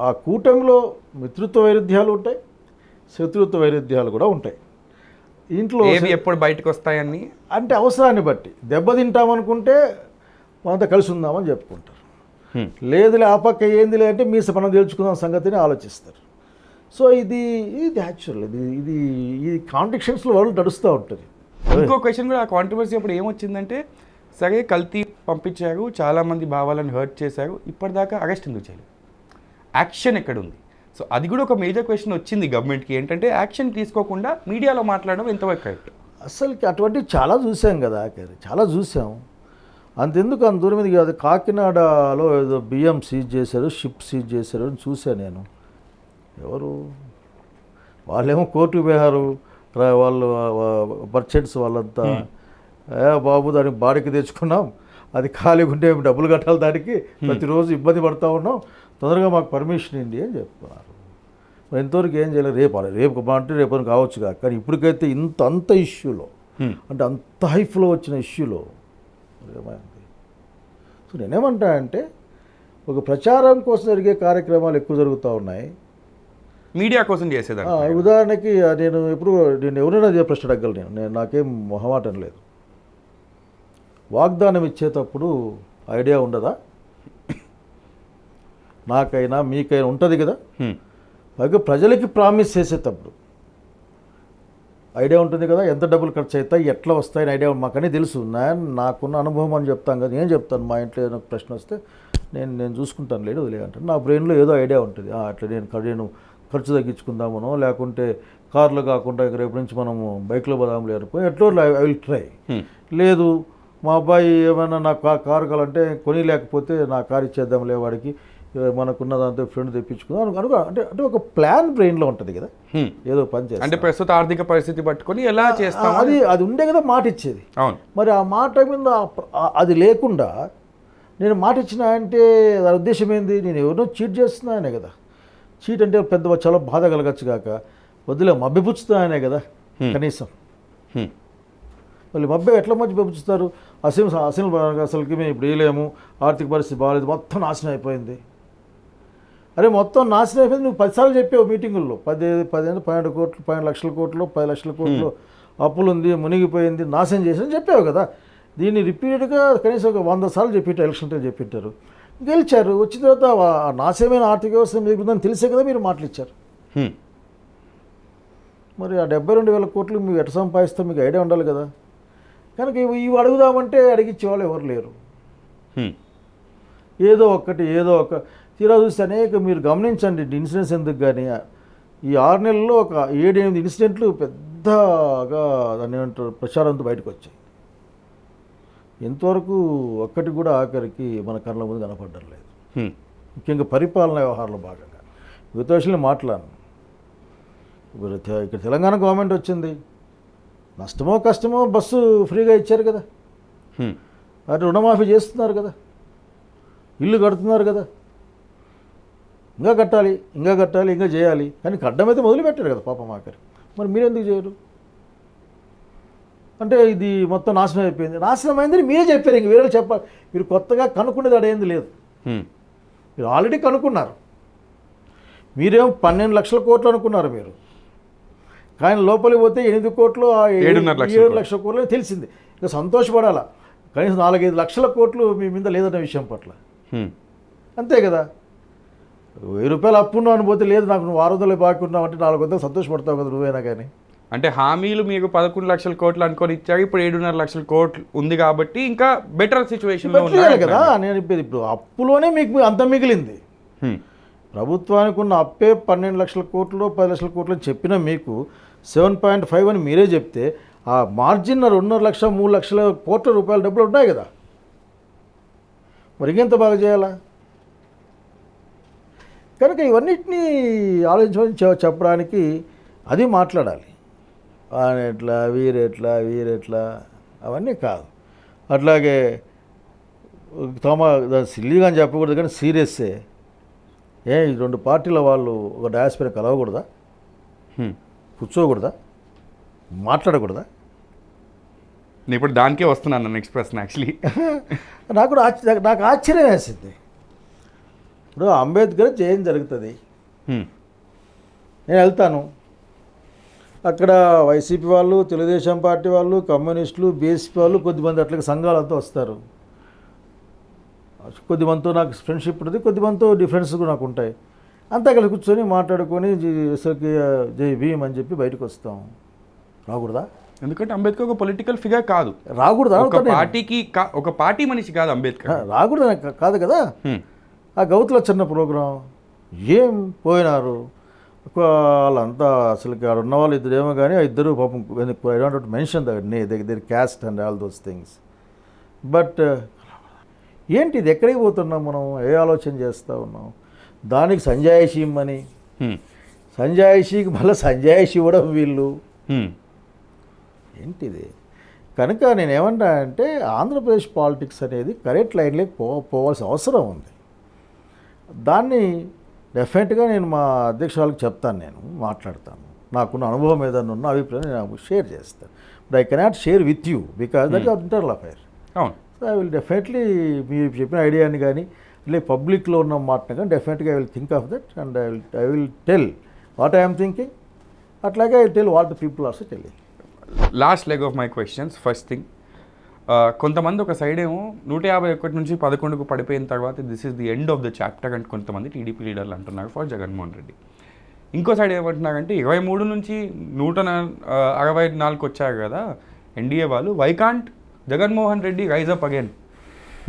ఆ కూటమిలో మిత్రుత్వ వైరుధ్యాలు ఉంటాయి, శత్రుత్వ వైరుధ్యాలు కూడా ఉంటాయి. ఇంట్లో ఎప్పుడు బయటకు వస్తాయని అంటే అవసరాన్ని బట్టి దెబ్బతింటామనుకుంటే మనంతా కలిసి ఉందామని చెప్పుకుంటారు. లేదులే ఆ పక్క ఏందిలే అంటే మనం తెలుసుకుందాం సంగతిని ఆలోచిస్తారు. సో ఇది యాక్చువల్ ఇది కాంట్రడిక్షన్స్లో వాళ్ళు నడుస్తూ ఉంటుంది. ఇంకో క్వశ్చన్ కూడా, ఆ కాంట్రవర్సీ అప్పుడు ఏమొచ్చిందంటే, సరే కల్తీ పంపించారు, చాలామంది భావాలను హర్ట్ చేశారు, ఇప్పటిదాకా అరెస్ట్ ఎందుకు చేయలేదు, యాక్షన్ ఎక్కడుంది? సో అది కూడా ఒక మేజర్ క్వశ్చన్ వచ్చింది గవర్నమెంట్కి. ఏంటంటే యాక్షన్ తీసుకోకుండా మీడియాలో మాట్లాడడం ఎంతవరకు కరెక్ట్? అసలుకి అటువంటివి చాలా చూసాం కదా, చాలా చూసాం. అంతెందుకు అంత దూరం మీద కాదు, కాకినాడలో ఏదో బియ్యం సీజ్ చేశారు, షిప్ సీజ్ చేశారు అని చూశాను నేను. ఎవరు వాళ్ళేమో కోర్టుకు పోయారు, వాళ్ళు మర్చెంట్స్ వాళ్ళంతా. బాబు దానికి బాడికి తెచ్చుకున్నాం, అది ఖాళీగా ఉంటే డబ్బులు కట్టాలి, దానికి ప్రతిరోజు ఇబ్బంది పడుతూ ఉన్నాం, తొందరగా మాకు పర్మిషన్ ఇవ్వండి అని చెప్తున్నారు. మరి ఇంతవరకు ఏం చేయలేదు. రేపు అంటే రేపు కావచ్చు కాదు, కానీ ఇప్పటికైతే అంత ఇష్యూలో అంటే అంత హైఫ్లో వచ్చిన ఇష్యూలో ఏమైంది? సో నేనేమంటా అంటే ఒక ప్రచారం కోసం జరిగే కార్యక్రమాలు ఎక్కువ జరుగుతూ ఉన్నాయి, మీడియా కోసం చేసేదాన్ని. ఉదాహరణకి నేను ఎవరైనా అదే ప్రశ్న అడగలను, నాకేం మొహమాటం లేదు. వాగ్దానం ఇచ్చేటప్పుడు ఐడియా ఉండదా? నాకైనా మీకైనా ఉంటుంది కదా. పైగా ప్రజలకి ప్రామిస్ చేసేటప్పుడు ఐడియా ఉంటుంది కదా, ఎంత డబ్బులు ఖర్చు అవుతాయి, ఎట్లా వస్తాయని ఐడియా మాకనే తెలుసు. నాకున్న అనుభవం అని చెప్తాను కదా, నేను చెప్తాను. మా ఇంట్లో ఏదైనా ప్రశ్న వస్తే నేను చూసుకుంటాను, లేడు వదిలేయంటాను. నా బ్రెయిన్లో ఏదో ఐడియా ఉంటుంది, అట్లా నేను ఖర్చు తగ్గించుకుందామనో, లేకుంటే కార్లో కాకుండా రేపు నుంచి మనము బైక్లో పోదాము లేకపోతే ఎట్లో ఐ విల్ ట్రై. లేదు మా అబ్బాయి ఏమైనా నాకు కారు కావాలంటే కొని, లేకపోతే నా కారు ఇచ్చేద్దాం లేవాడికి, మనకున్న దాంతో ఫ్రెండ్ తెప్పించుకుందాం అనుకో. అంటే ఒక ప్లాన్ బ్రెయిన్లో ఉంటుంది కదా, ఏదో పని చేస్తాం అంటే ప్రస్తుత ఆర్థిక పరిస్థితి పట్టుకొని ఎలా చేస్తాం, అది ఉండే కదా మాట ఇచ్చేది. అవును. మరి ఆ మాట మీద అది లేకుండా నేను మాట ఇచ్చిన అంటే దాని ఉద్దేశం ఏంది? నేను ఎవరినో చీట్ చేస్తున్నానే కదా. చీట్ అంటే పెద్ద చాలా బాధ కలగచ్చు కాక, వద్దులే మభ్యపుచ్చుతాయనే కదా కనీసం. మళ్ళీ మభ్య ఎట్లా మభ్యపుచ్చుతారు? అసలుకి మేము ఇప్పుడు వేయలేము, ఆర్థిక పరిస్థితి బాగాలేదు, మొత్తం నాశనం అయిపోయింది. అరే మొత్తం నాశనం అయిపోయింది నువ్వు 10 సార్లు చెప్పావు మీటింగుల్లో. 12 కోట్లు, 12 లక్షల కోట్లు, 10 లక్షల కోట్లు అప్పులు ఉంది, మునిగిపోయింది, నాశనం చేసి అని చెప్పావు కదా. దీన్ని రిపీటెడ్గా కనీసం ఒక 100 సార్లు చెప్పిట్టారు, ఎలక్షన్ టైం చెప్పిట్టారు, గెలిచారు. వచ్చిన తర్వాత నాశనమైన ఆర్థిక వ్యవస్థ మిగులుతుందని తెలిసే కదా మీరు మాటలు ఇచ్చారు. మరి ఆ 72,000 కోట్లు మీకు ఎట్లా సంపాదిస్తే మీకు ఐడియా ఉండాలి కదా. కనుక ఇవి అడుగుదామంటే అడిగించే వాళ్ళు ఎవరు లేరు. ఏదో ఒక తీరా చూస్తే అనేక మీరు గమనించండి ఇన్సిడెంట్స్ ఎందుకు కానీ ఈ 6 నెలల్లో ఒక 7-8 ఇన్సిడెంట్లు పెద్దగా దాన్ని ఏమంటారు ప్రచారంతో బయటకు వచ్చాయి. ఎంతవరకు ఒక్కటి కూడా ఆఖరికి మన కళ్ళ ముందు కనపడడం లేదు. ముఖ్యంగా పరిపాలనా వ్యవహారంలో భాగంగా మిగతా విషయంలో మాట్లాడను. ఇక్కడ తెలంగాణ గవర్నమెంట్ వచ్చింది, నష్టమో కష్టమో బస్సు ఫ్రీగా ఇచ్చారు కదా, అది రుణమాఫీ చేస్తున్నారు కదా, ఇల్లు కడుతున్నారు కదా, ఇంకా కట్టాలి ఇంకా చేయాలి, కానీ కట్టమైతే మొదలు పెట్టారు కదా పాపం ఆఖరి. మరి మీరెందుకు చేయరు? అంటే ఇది మొత్తం నాశనం అయిపోయింది. నాశనం అయిందని మీరే చెప్పారు, ఇంక వేరే చెప్పాలి. మీరు కొత్తగా కనుక్కునేది అడేంది లేదు, మీరు ఆల్రెడీ కనుక్కున్నారు. మీరేమో 12 లక్షల కోట్లు అనుకున్నారు మీరు, కానీ లోపలికి పోతే 8 కోట్లు 7 లక్షల కోట్లు తెలిసింది. ఇక సంతోషపడాలా, కనీసం 4-5 లక్షల కోట్లు మీ మీద లేదన్న విషయం పట్ల. అంతే కదా. 1000 రూపాయలు అప్పున్నావు అని పోతే లేదు నాకు నువ్వు 600 బాకీ ఉన్నావు అంటే 400 సంతోషపడతావు కదా నువ్వైనా. కానీ అంటే హామీలు మీకు 11 లక్షల కోట్లు అనుకొని ఇచ్చారు, ఇప్పుడు 7.5 లక్షల కోట్లు ఉంది కాబట్టి ఇంకా బెటర్ సిచ్యువేషన్లో ఉన్నారు కదా. నేను చెప్పేది ఇప్పుడు అప్పులోనే మీకు అంత మిగిలింది. ప్రభుత్వానికి ఉన్న అప్పే 12 లక్షల కోట్లు 10 లక్షల కోట్లు అని చెప్పినా మీకు 7.5 అని మీరే చెప్తే ఆ మార్జిన్ 2.5 లక్ష 3 లక్షల కోట్ల రూపాయల డబ్బులు ఉన్నాయి కదా, మరి ఇంకెంత బాగా చేయాలా? కనుక ఇవన్నిటినీ ఆలోచించమని చెప్పడానికి అది మాట్లాడాలి. ఎట్లా వీరెట్లా అవన్నీ కాదు. అట్లాగే సిల్లీగా అని చెప్పకూడదు కానీ సీరియస్సే. ఈ 2 పార్టీల వాళ్ళు ఒక డయాస్పైర్ కలవకూడదా, కూర్చోకూడదా, మాట్లాడకూడదా? నేను ఇప్పుడు దానికే వస్తున్నాను నెక్స్ట్ ప్రశ్న. యాక్చువల్లీ నాకు ఆశ్చర్యం వేసింది. ఇప్పుడు అంబేద్కర్ జయంతి జరుగుతుంది, నేను వెళ్తాను, అక్కడ వైసీపీ వాళ్ళు, తెలుగుదేశం పార్టీ వాళ్ళు, కమ్యూనిస్టులు, బీఎస్పీ వాళ్ళు, కొద్దిమంది అట్లా సంఘాలతో వస్తారు. కొద్దిమందితో నాకు ఫ్రెండ్షిప్ ఉంటుంది, కొద్దిమందితో డిఫరెన్స్ కూడా నాకు ఉంటాయి. అంతా కలిసి కూర్చొని మాట్లాడుకొని జై భీమ్ అని చెప్పి బయటకు వస్తాం. రాకూడదా? ఎందుకంటే అంబేద్కర్ ఒక పొలిటికల్ ఫిగర్ కాదు. రాకూడదా? ఒక పార్టీ మనిషి కాదు అంబేద్కర్. రాకూడదా కాదు కదా. ఆ గౌతుల చిన్న ప్రోగ్రాం ఏం పోయినారు వాళ్ళంతా. అసలుకి ఆడ ఉన్న వాళ్ళు ఇద్దరేమో కానీ ఆ ఇద్దరు పాపం I don't mention their caste and all those things. But ఏంటి ఇది, ఎక్కడికి పోతున్నాం మనం, ఏ ఆలోచన చేస్తూ ఉన్నాం? దానికి సంజాయిషి ఇమ్మని, సంజాయిషికి మళ్ళీ సంజాయిషి ఇవ్వడం వీళ్ళు ఏంటిది? కనుక నేనేమన్నా అంటే ఆంధ్రప్రదేశ్ పాలిటిక్స్ అనేది కరెక్ట్ లైన్లోకి పోవాల్సిన అవసరం ఉంది. దాన్ని డెఫినెట్గా నేను మా అధ్యక్షురాలకు చెప్తాను, నేను మాట్లాడతాను, నాకున్న అనుభవం ఏదైనా ఉన్న అభిప్రాయం నేను షేర్ చేస్తాను. But I cannot share with you because that is internal affair. అవును, సో ఐ విల్ డెఫినెట్లీ మీరు చెప్పిన ఐడియాని కానీ లేక పబ్లిక్లో ఉన్న మాటని కానీ డెఫినెట్గా I will think of that and I will tell what I'm thinking. అట్లాగే I tell what the people also telling. Last leg of my questions. First thing, కొంతమంది ఒక సైడ్ ఏమో 151 నుంచి 11కు పడిపోయిన తర్వాత this is the end of the chapter and కొంతమంది టీడీపీ లీడర్లు అంటున్నారు ఫర్ జగన్మోహన్ రెడ్డి. ఇంకో సైడ్ ఏమంటున్నారంటే 23 నుంచి 164కి వచ్చారు కదా ఎన్డీఏ వాళ్ళు, why can't Jaganmohan Reddy rise up again?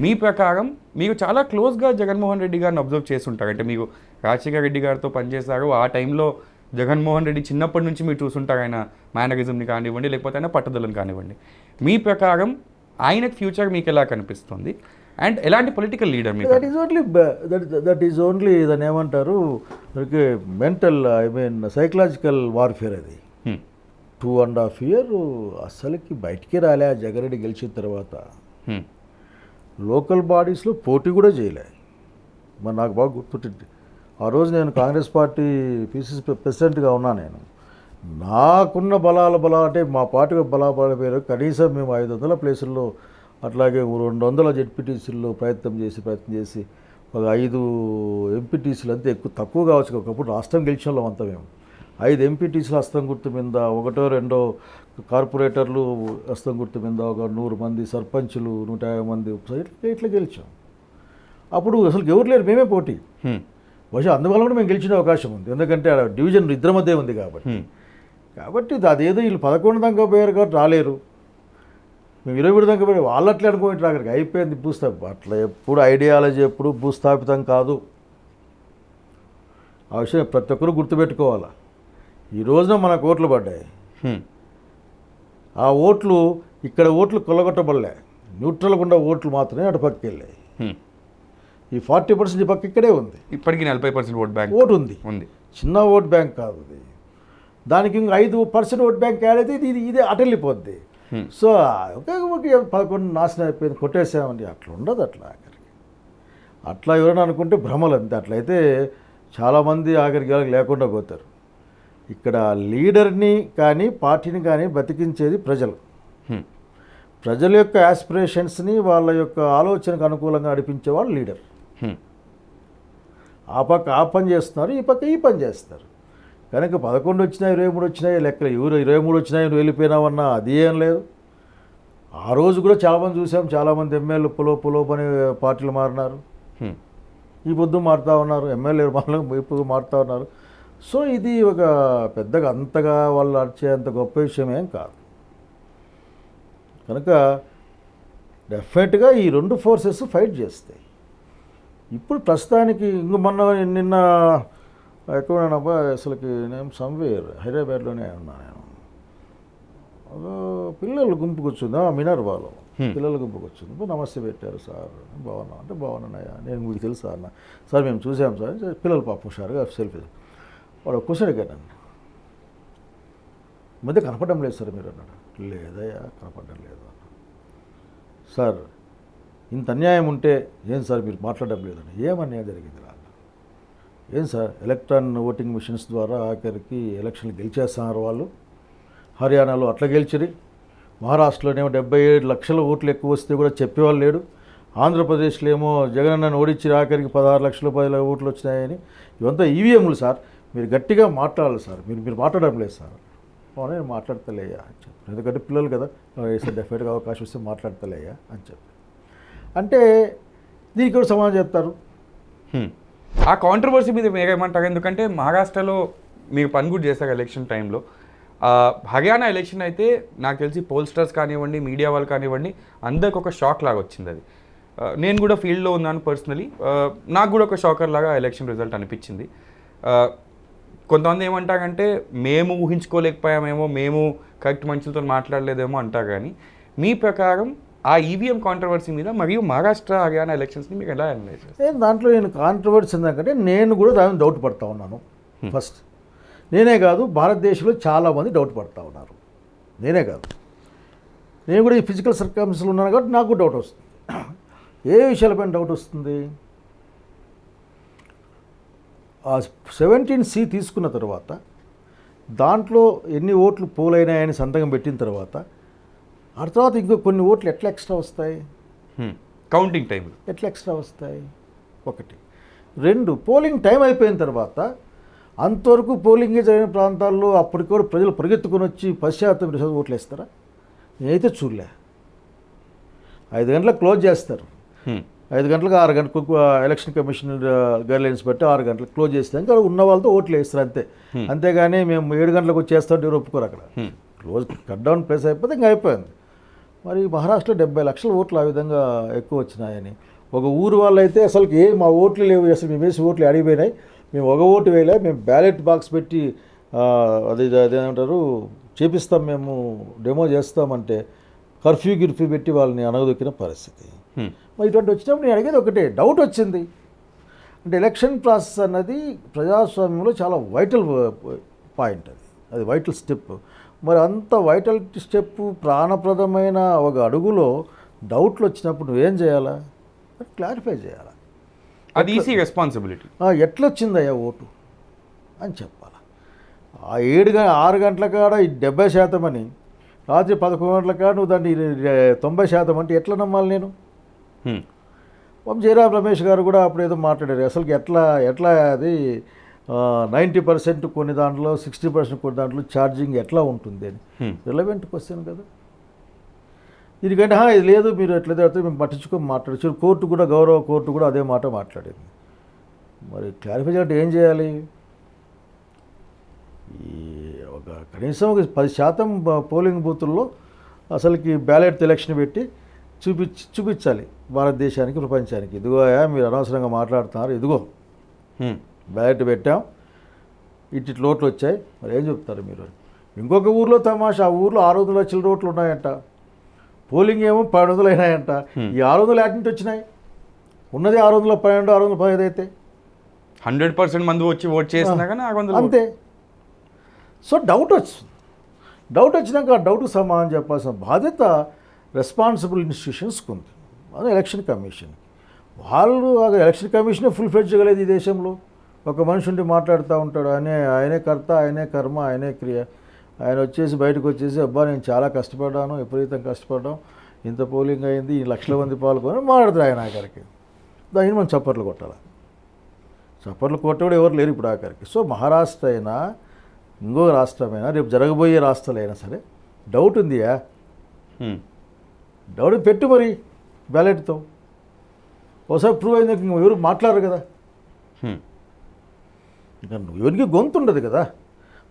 మీ ప్రకారం మీరు చాలా క్లోజ్గా జగన్మోహన్ రెడ్డి గారిని అబ్జర్వ్ చేస్తుంటారు, అంటే మీరు రాజశేఖర రెడ్డి గారితో పనిచేశారు, ఆ టైంలో జగన్మోహన్ రెడ్డి చిన్నప్పటి నుంచి మీరు చూసుంటారు ఆయన మేనరిజంని కానివ్వండి లేకపోతే ఆయన పట్టుదలను కానివ్వండి. మీ ప్రకారం ఆయనకు ఫ్యూచర్ మీకు ఎలా కనిపిస్తుంది అండ్ ఎలాంటి పొలిటికల్ లీడర్ మీకు? దట్ ఈజ్ ఓన్లీ దాన్ని ఏమంటారు మెంటల్ సైకలాజికల్ వార్ఫేర్. అది 2.5 years అసలుకి బయటికి రాలే జగన్ రెడ్డి గెలిచిన తర్వాత. లోకల్ బాడీస్లో పోటీ కూడా చేయలే. మరి నాకు బాగా గుర్తుంటుంది, ఆ రోజు నేను కాంగ్రెస్ పార్టీ పిసిసి ప్రెసిడెంట్గా ఉన్నా. నేను నాకున్న బలాలు అంటే మా పార్టీ బలాబల పేరు కనీసం మేము 500 ప్లేసుల్లో అట్లాగే 200 జెడ్పీటీసీల్లో ప్రయత్నం చేసి ఒక 5 ఎంపీటీసీలు అంతే తక్కువ కావచ్చు. ఒకప్పుడు రాష్ట్రం గెలిచిన వాళ్ళం అంతా మేము 5 ఎంపీటీసీలు హస్తం గుర్తు మీద, 1-2 కార్పొరేటర్లు హస్తం గుర్తు మీద, ఒక 100 మంది సర్పంచులు, 150 మంది ఇట్లా గెలిచాం. అప్పుడు అసలు ఎవరు లేరు, మేమే పోటీ. బహుశా అందువల్ల కూడా మేము గెలిచిన అవకాశం ఉంది, ఎందుకంటే డివిజన్ ఇద్దరి మధ్య ఉంది కాబట్టి అదేదో వీళ్ళు 11 దాకా పోయారు కాబట్టి రాలేరు, మేము 20 దాకా పోయి వాళ్ళు అట్లా అనుకోండి అక్కడికి అయిపోయింది భూస్థాపితం. అట్లా ఎప్పుడు ఐడియాలజీ ఎప్పుడు భూస్థాపితం కాదు. ఆ విషయం ప్రతి ఒక్కరు గుర్తుపెట్టుకోవాలి. ఈ రోజున మనకు ఓట్లు పడ్డాయి, ఆ ఓట్లు ఇక్కడ ఓట్లు కొల్లగొట్టబడలే, న్యూట్రల్గా ఉన్న ఓట్లు మాత్రమే అటు పక్కకి వెళ్ళాయి. ఈ 40% పక్క ఇక్కడే ఉంది, ఇప్పటికీ 40% ఓటు ఉంది. చిన్న ఓట్ బ్యాంక్ కాదు అది. దానికి ఇంక 5% ఓట్ బ్యాంక్ యాడ్ అయితే ఇదే అటు వెళ్ళిపోద్ది. సో ఒకే 11 నాశనం అయిపోయింది, కొట్టేసామండి. అట్లా ఉండదు. అట్లా ఎవరైనా అనుకుంటే భ్రమలు అంతే. అట్లయితే చాలామంది ఆఖరికి లేకుండా పోతారు. ఇక్కడ లీడర్ని కానీ పార్టీని కానీ బతికించేది ప్రజలు. ప్రజల యొక్క యాస్పిరేషన్స్ని వాళ్ళ యొక్క ఆలోచనకు అనుకూలంగా నడిపించేవాళ్ళు లీడర్. ఆ పక్క ఆ పని చేస్తున్నారు, ఈ పక్క ఈ పని చేస్తారు. కనుక 11 వచ్చినాయి 23 వచ్చినాయి లెక్కలు, ఎవరు 23 వచ్చినాయి నువ్వు వెళ్ళిపోయినావన్నా అది ఏం లేదు. ఆ రోజు కూడా చాలామంది చూసాం, చాలామంది ఎమ్మెల్యేలు పులోపు అని పార్టీలు మారినారు, ఈ పొద్దు మారుతూ ఉన్నారు, ఎమ్మెల్యేలు ఇప్పుడు మారుతూ ఉన్నారు. సో ఇది ఒక పెద్దగా అంతగా వాళ్ళు అరిచేంత గొప్ప విషయం ఏం కాదు. కనుక డెఫినెట్గా ఈ 2 ఫోర్సెస్ ఫైట్ చేస్తాయి. ఇప్పుడు ప్రస్తుతానికి నిన్న ఎక్కడైనా అసలుకి నేను సమ్వేర్ హైదరాబాద్లోనే ఉన్నా నేను. పిల్లల గుంపు కూర్చుంది, మినర్వాలో పిల్లల గుంపు కూర్చుంది. నమస్తే పెట్టారు సార్, బాగున్నా అంటే బాగున్నాయా, నేను మీకు తెలుసా అన్న. సార్ మేము చూసాం సార్, పిల్లలు పాపం హుషారుగా సెల్ఫీ. వాడు క్వశ్చన్ అడిగాను, మధ్య కనపడడం లేదు సార్ మీరు అన్నాడు. లేదయ్యా కనపడడం లేదు అన్న. సార్ ఇంత అన్యాయం ఉంటే ఏం సార్ మీరు మాట్లాడడం లేదని. ఏమన్యాయం జరిగింది రా? ఏం సార్ ఎలక్ట్రాన్ ఓటింగ్ మిషన్స్ ద్వారా ఆఖరికి ఎలక్షన్లు గెలిచేస్తున్నారు వాళ్ళు. హర్యానాలో అట్లా గెలిచిరి, మహారాష్ట్రలోనేమో 77 లక్షల ఓట్లు ఎక్కువ వస్తే కూడా చెప్పేవాళ్ళు లేడు. ఆంధ్రప్రదేశ్లో ఏమో జగనన్నను ఓడించి ఆఖరికి 16 లక్షల 10 ఓట్లు వచ్చినాయని. ఇవంతా ఈవీఎంలు సార్, మీరు గట్టిగా మాట్లాడాలి సార్, మీరు మాట్లాడడం లేదు సార్. నేను మాట్లాడతలేయా అని చెప్పి, ఎందుకంటే పిల్లలు కదా సార్ డెఫినెట్గా అవకాశం వస్తే మాట్లాడతలేయా అని చెప్పి. అంటే దీనికి కూడా సమాధానం చెప్తారు. ఆ కాంట్రవర్సీ మీద ఏమంటారు, ఎందుకంటే మహారాష్ట్రలో మీరు పని కూడా చేశారు ఎలక్షన్ టైంలో. హర్యానా ఎలక్షన్ అయితే నాకు తెలిసి పోల్స్టర్స్ కానివ్వండి, మీడియా వాళ్ళు కానివ్వండి, అందరికి ఒక షాక్ లాగా వచ్చింది అది. నేను కూడా ఫీల్డ్లో ఉన్నాను పర్సనలీ, నాకు కూడా ఒక షాకర్ లాగా ఎలక్షన్ రిజల్ట్ అనిపించింది. కొంతమంది ఏమంటారంటే మేము ఊహించుకోలేకపోయామేమో, మేము కరెక్ట్ మనుషులతో మాట్లాడలేదేమో అంటారు. కానీ మీ ప్రకారం ఆ ఈవీఎం కాంట్రవర్సీ మీద మరియు మహారాష్ట్ర హర్యానా ఎలక్షన్స్ని మీకు ఎలా అనలైజ్ చేస్తారు? దాంట్లో నేను కాంట్రవర్సీ ఎందుకంటే నేను కూడా దాని డౌట్ పడతా ఉన్నాను. ఫస్ట్ నేనే కాదు, భారతదేశంలో చాలామంది డౌట్ పడతా ఉన్నారు. నేనే కాదు, నేను కూడా ఈ ఫిజికల్ సర్కమ్స్లో ఉన్నాను కాబట్టి నాకు డౌట్ వస్తుంది. ఏ విషయాలపైన డౌట్ వస్తుంది? ఆ 17C తీసుకున్న తర్వాత దాంట్లో ఎన్ని ఓట్లు పోలైనాయని సంతకం పెట్టిన తర్వాత ఆ తర్వాత ఇంకో కొన్ని ఓట్లు ఎట్లా ఎక్స్ట్రా వస్తాయి? కౌంటింగ్ టైం ఎట్లా ఎక్స్ట్రా వస్తాయి? 1. 2, పోలింగ్ టైం అయిపోయిన తర్వాత అంతవరకు పోలింగ్ జరిగిన ప్రాంతాల్లో అప్పటికి కూడా ప్రజలు పరిగెత్తుకొని వచ్చి 10% ఓట్లు వేస్తారా? నేనైతే చూడలే. 5 గంటలకు క్లోజ్ చేస్తారు, 5 గంటలకు 6 గంటలకు ఎలక్షన్ కమిషన్ గైడ్లైన్స్ బట్టి 6 గంటలకు క్లోజ్ చేస్తే ఇంకా ఉన్న వాళ్ళతో ఓట్లు వేస్తారు అంతే. అంతేగాని మేము 7 గంటలకు వచ్చేస్తాం ఎవరు ఒప్పుకోరు. అక్కడ క్లోజ్ కట్ డౌన్ ప్లేస్ అయిపోతే ఇంకా అయిపోయింది. మరి మహారాష్ట్రలో 70 లక్షల ఓట్లు ఆ విధంగా ఎక్కువ వచ్చినాయని ఒక ఊరు వాళ్ళు అయితే అసలుకి మా ఓట్లు లేవు, అసలు మేము వేసి ఓట్లు అడిగిపోయినాయి, మేము ఒక ఓటు వేయలే, మేము బ్యాలెట్ బాక్స్ పెట్టి అదేమంటారు చేపిస్తాం, మేము డెమో చేస్తామంటే కర్ఫ్యూ పెట్టి వాళ్ళని అనగదొక్కిన పరిస్థితి. మరి ఇటువంటి వచ్చినప్పుడు నేను అడిగేది ఒకటే డౌట్ వచ్చింది. అంటే ఎలక్షన్ ప్రాసెస్ అన్నది ప్రజాస్వామ్యంలో చాలా వైటల్ పాయింట్, అది వైటల్ స్టెప్. మరి అంత వైటల్ స్టెప్ ప్రాణప్రదమైన ఒక అడుగులో డౌట్లు వచ్చినప్పుడు నువ్వేం చేయాలా? క్లారిఫై చేయాలా? అది ఈజీ రెస్పాన్సిబిలిటీ. ఎట్లొచ్చిందయ్యా ఓటు అని చెప్పాలా. ఆ 6 గంటల కాడ 70% అని, రాత్రి 11 గంటల కాడ నువ్వు దాన్ని 90% అంటే ఎట్లా నమ్మాలి నేను? జయరాం రమేష్ గారు కూడా అప్పుడు ఏదో మాట్లాడారు, అసలు ఎట్లా అది 90% కొన్ని దాంట్లో 60% కొన్ని దాంట్లో ఛార్జింగ్ ఎట్లా ఉంటుంది అని. రిలవెంట్ క్వశ్చన్ కదా. దీనికంటే ఇది లేదు మీరు ఎట్లా అయితే మేము పట్టించుకొని మాట్లాడచ్చు. కోర్టు కూడా, గౌరవ కోర్టు కూడా అదే మాట మాట్లాడింది. మరి క్లారిఫై చేయాలంటే ఏం చేయాలి? కనీసం ఒక 10% పోలింగ్ బూతుల్లో అసలుకి బ్యాలెట్ ఎలక్షన్ పెట్టి చూపించాలి భారతదేశానికి, ప్రపంచానికి. ఇదిగో మీరు అనవసరంగా మాట్లాడుతున్నారు, ఇదిగో బ్యాలెట్ పెట్టాం, ఇట్టి లోట్లు వచ్చాయి, మరి ఏం చెప్తారు మీరు? ఇంకొక ఊర్లో తమాషా, ఆ ఊర్లో 600 లక్షల రోడ్లు ఉన్నాయంట, పోలింగ్ ఏమో 1200 అయినాయంట. ఈ 600 యాటి నుంచి వచ్చినాయి? ఉన్నది 612, 615 అయితే 100% మంది వచ్చి ఓట్ చేసినా కానీ అంతే. సో డౌట్ వచ్చినాక ఆ డౌట్కి సమాధానం చెప్పాల్సిన బాధ్యత రెస్పాన్సిబుల్ ఇన్స్టిట్యూషన్స్కి ఉంది, అది ఎలక్షన్ కమిషన్. వాళ్ళు ఎలక్షన్ కమిషనే ఫుల్ ఫ్లెడ్జ్ చేయలేదు ఈ దేశంలో. ఒక మనిషి ఉండి మాట్లాడుతూ ఉంటాడు, ఆయనే కర్త, ఆయనే కర్మ, ఆయనే క్రియ. ఆయన వచ్చేసి బయటకు వచ్చేసి అబ్బా నేను చాలా కష్టపడ్డాను, విపరీతంగా కష్టపడ్డాం, ఇంత పోలింగ్ అయింది, ఈ లక్షల మంది పాల్గొని మాట్లాడుతారు ఆయన ఆఖరికి. దాన్ని మనం చప్పట్లు కొట్టాలి. చప్పట్లు కొట్టేవాడు ఎవరు లేరు ఇప్పుడు ఆఖరికి. సో మహారాష్ట్ర అయినా ఇంకో రాష్ట్రమైనా రేపు జరగబోయే రాష్ట్రాలైనా సరే డౌట్ ఉందియా, డౌట్ పెట్టు మరి బ్యాలెట్తో. ఒకసారి ప్రూవ్ అయింది, ఎవరు మాట్లాడరు కదా, ఇంకా ఎవరికి గొంతు ఉండదు కదా.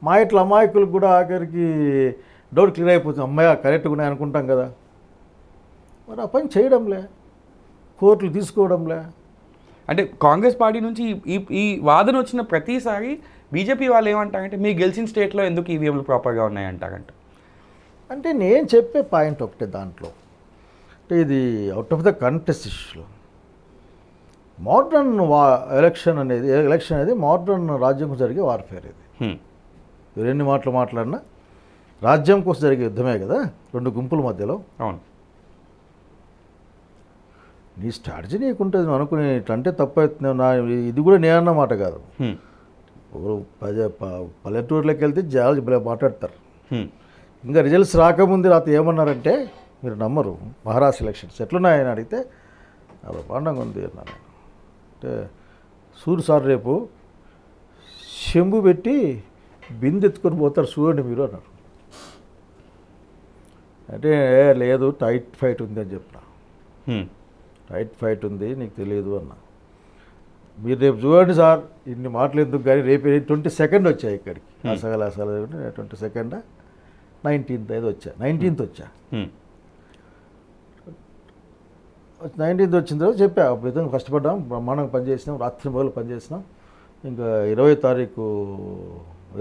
మా ఇట్లా అమాయకులకు కూడా ఆఖరికి డౌట్ క్లియర్ అయిపోతుంది, అమ్మాయి కరెక్ట్గా ఉన్నాయి అనుకుంటాం కదా. మరి ఆ పని చేయడంలే, కోర్టులు తీసుకోవడంలే. అంటే కాంగ్రెస్ పార్టీ నుంచి ఈ వాదన వచ్చిన ప్రతిసారి బీజేపీ వాళ్ళు ఏమంటారంటే మీరు గెలిచిన స్టేట్లో ఎందుకు ఈవీఎంలు ప్రాపర్గా ఉన్నాయంటారంట. అంటే నేను చెప్పే పాయింట్ ఒకటే దాంట్లో, అంటే ఇది అవుట్ ఆఫ్ ద కంటెస్ట్ ఇష్యూలో మోడ్రన్ ఎలక్షన్ అనేది మోడ్రన్ రాజ్యం కోసం జరిగే వార్ఫేర్. ఇది ఎన్ని మాటలు మాట్లాడినా రాజ్యం కోసం జరిగే యుద్ధమే కదా, 2 గుంపుల మధ్యలో. అవును, నీ స్ట్రాటజీ నీకుంటుంది, నువ్వు అనుకునే అంటే తప్పవుతుంది. ఇది కూడా నేనన్న మాట కాదు. పల్లెటూరులోకి వెళ్తే చాలా మాట్లాడతారు. ఇంకా రిజల్ట్స్ రాకముందు రాత ఏమన్నారంటే మీరు నమ్మరు, మహారాష్ట్ర ఎలక్షన్స్ ఎట్లున్నాయని అడిగితే బ్రహ్మాండంగా ఉంది అన్నారు. అంటే సూర్యు సార్ రేపు చెంబు పెట్టి బిందె ఎత్తుకొని పోతారు చూడండి మీరు అన్నారు. అంటే లేదు టైట్ ఫైట్ ఉంది అని చెప్పిన. టైట్ ఫైట్ ఉంది నీకు తెలియదు అన్న. మీరు రేపు చూడండి సార్, ఇన్ని మాటలు ఎందుకు కానీ రేపు 22nd వచ్చాయి ఇక్కడికి, అసలు 22nd 19th వచ్చా 19th వచ్చా 19th వచ్చిన తర్వాత చెప్పా, అప్పుడు విధంగా కష్టపడ్డాం, బ్రహ్మాండంగా పనిచేసినాం, రాత్రి మొదలు పనిచేసినాం, ఇంకా 20వ తారీఖు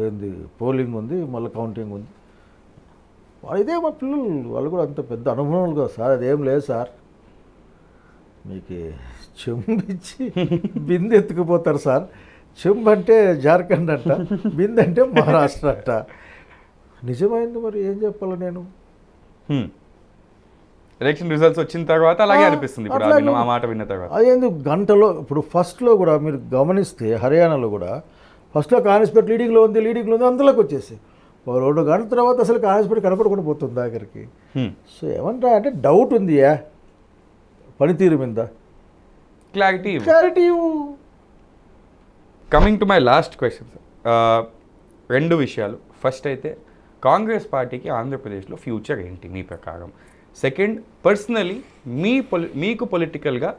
ఏంది పోలింగ్ ఉంది, మళ్ళీ కౌంటింగ్ ఉంది. ఇదే మా పిల్లలు వాళ్ళు కూడా అంత పెద్ద అనుభవం కదా సార్, అదేం లేదు సార్, మీకు చెంబు ఇచ్చి బిందె ఎత్తుకుపోతారు సార్. చెంబు అంటే జార్ఖండ్ అంట, బిందె అంటే మహారాష్ట్ర అంట. నిజమైంది, మరి ఏం చెప్పాలి నేను? ఎలక్షన్ రిజల్ట్స్ వచ్చిన తర్వాత అలాగే అనిపిస్తుంది ఇప్పుడు ఆ మాట విన్న తర్వాత. అదేందు గంటలో ఇప్పుడు ఫస్ట్లో కూడా మీరు గమనిస్తే హర్యానాలో కూడా ఫస్ట్లో కాంగ్రెస్ పార్టీ లీడింగ్లో ఉంది అందులోకి వచ్చేసి 2 గంటల తర్వాత అసలు కాంగ్రెస్ పార్టీ కనపడకుండా పోతుంది దగ్గరికి. సో ఏమంటా అంటే డౌట్ ఉందియా పనితీరు మీద, clarity. Coming to my last question sir, 2 విషయాలు. ఫస్ట్ అయితే కాంగ్రెస్ పార్టీకి ఆంధ్రప్రదేశ్లో ఫ్యూచర్ ఏంటి మీ ప్రకారం? సెకండ్, పర్సనలీ మీకు పొలిటికల్గా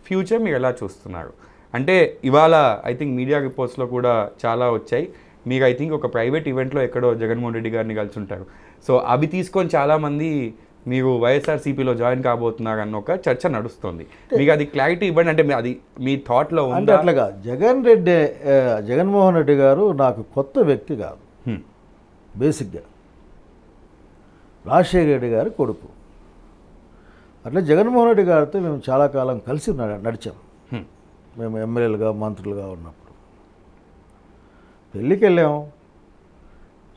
ఫ్యూచర్ మీరు ఎలా చూస్తున్నారు? అంటే ఇవాళ ఐ థింక్ మీడియా రిపోర్ట్స్లో కూడా చాలా వచ్చాయి, మీరు ఐ థింక్ ఒక ప్రైవేట్ ఈవెంట్లో ఎక్కడో జగన్మోహన్ రెడ్డి గారిని కలిసి ఉంటారు. సో అవి తీసుకొని చాలామంది మీరు వైఎస్ఆర్సీపీలో జాయిన్ కాబోతున్నారు అన్న ఒక చర్చ నడుస్తుంది. మీకు అది క్లారిటీ ఇవ్వండి, అంటే అది మీ థాట్లో అంటే అట్లాగా. జగన్మోహన్ రెడ్డి గారు నాకు కొత్త వ్యక్తి కాదు, బేసిక్గా రాజశేఖర రెడ్డి గారి కొడుకు. అట్లా జగన్మోహన్ రెడ్డి గారితో మేము చాలా కాలం కలిసి నడిచాం, మేము ఎమ్మెల్యేలుగా మంత్రులుగా ఉన్నప్పుడు. పెళ్ళికి వెళ్ళాం,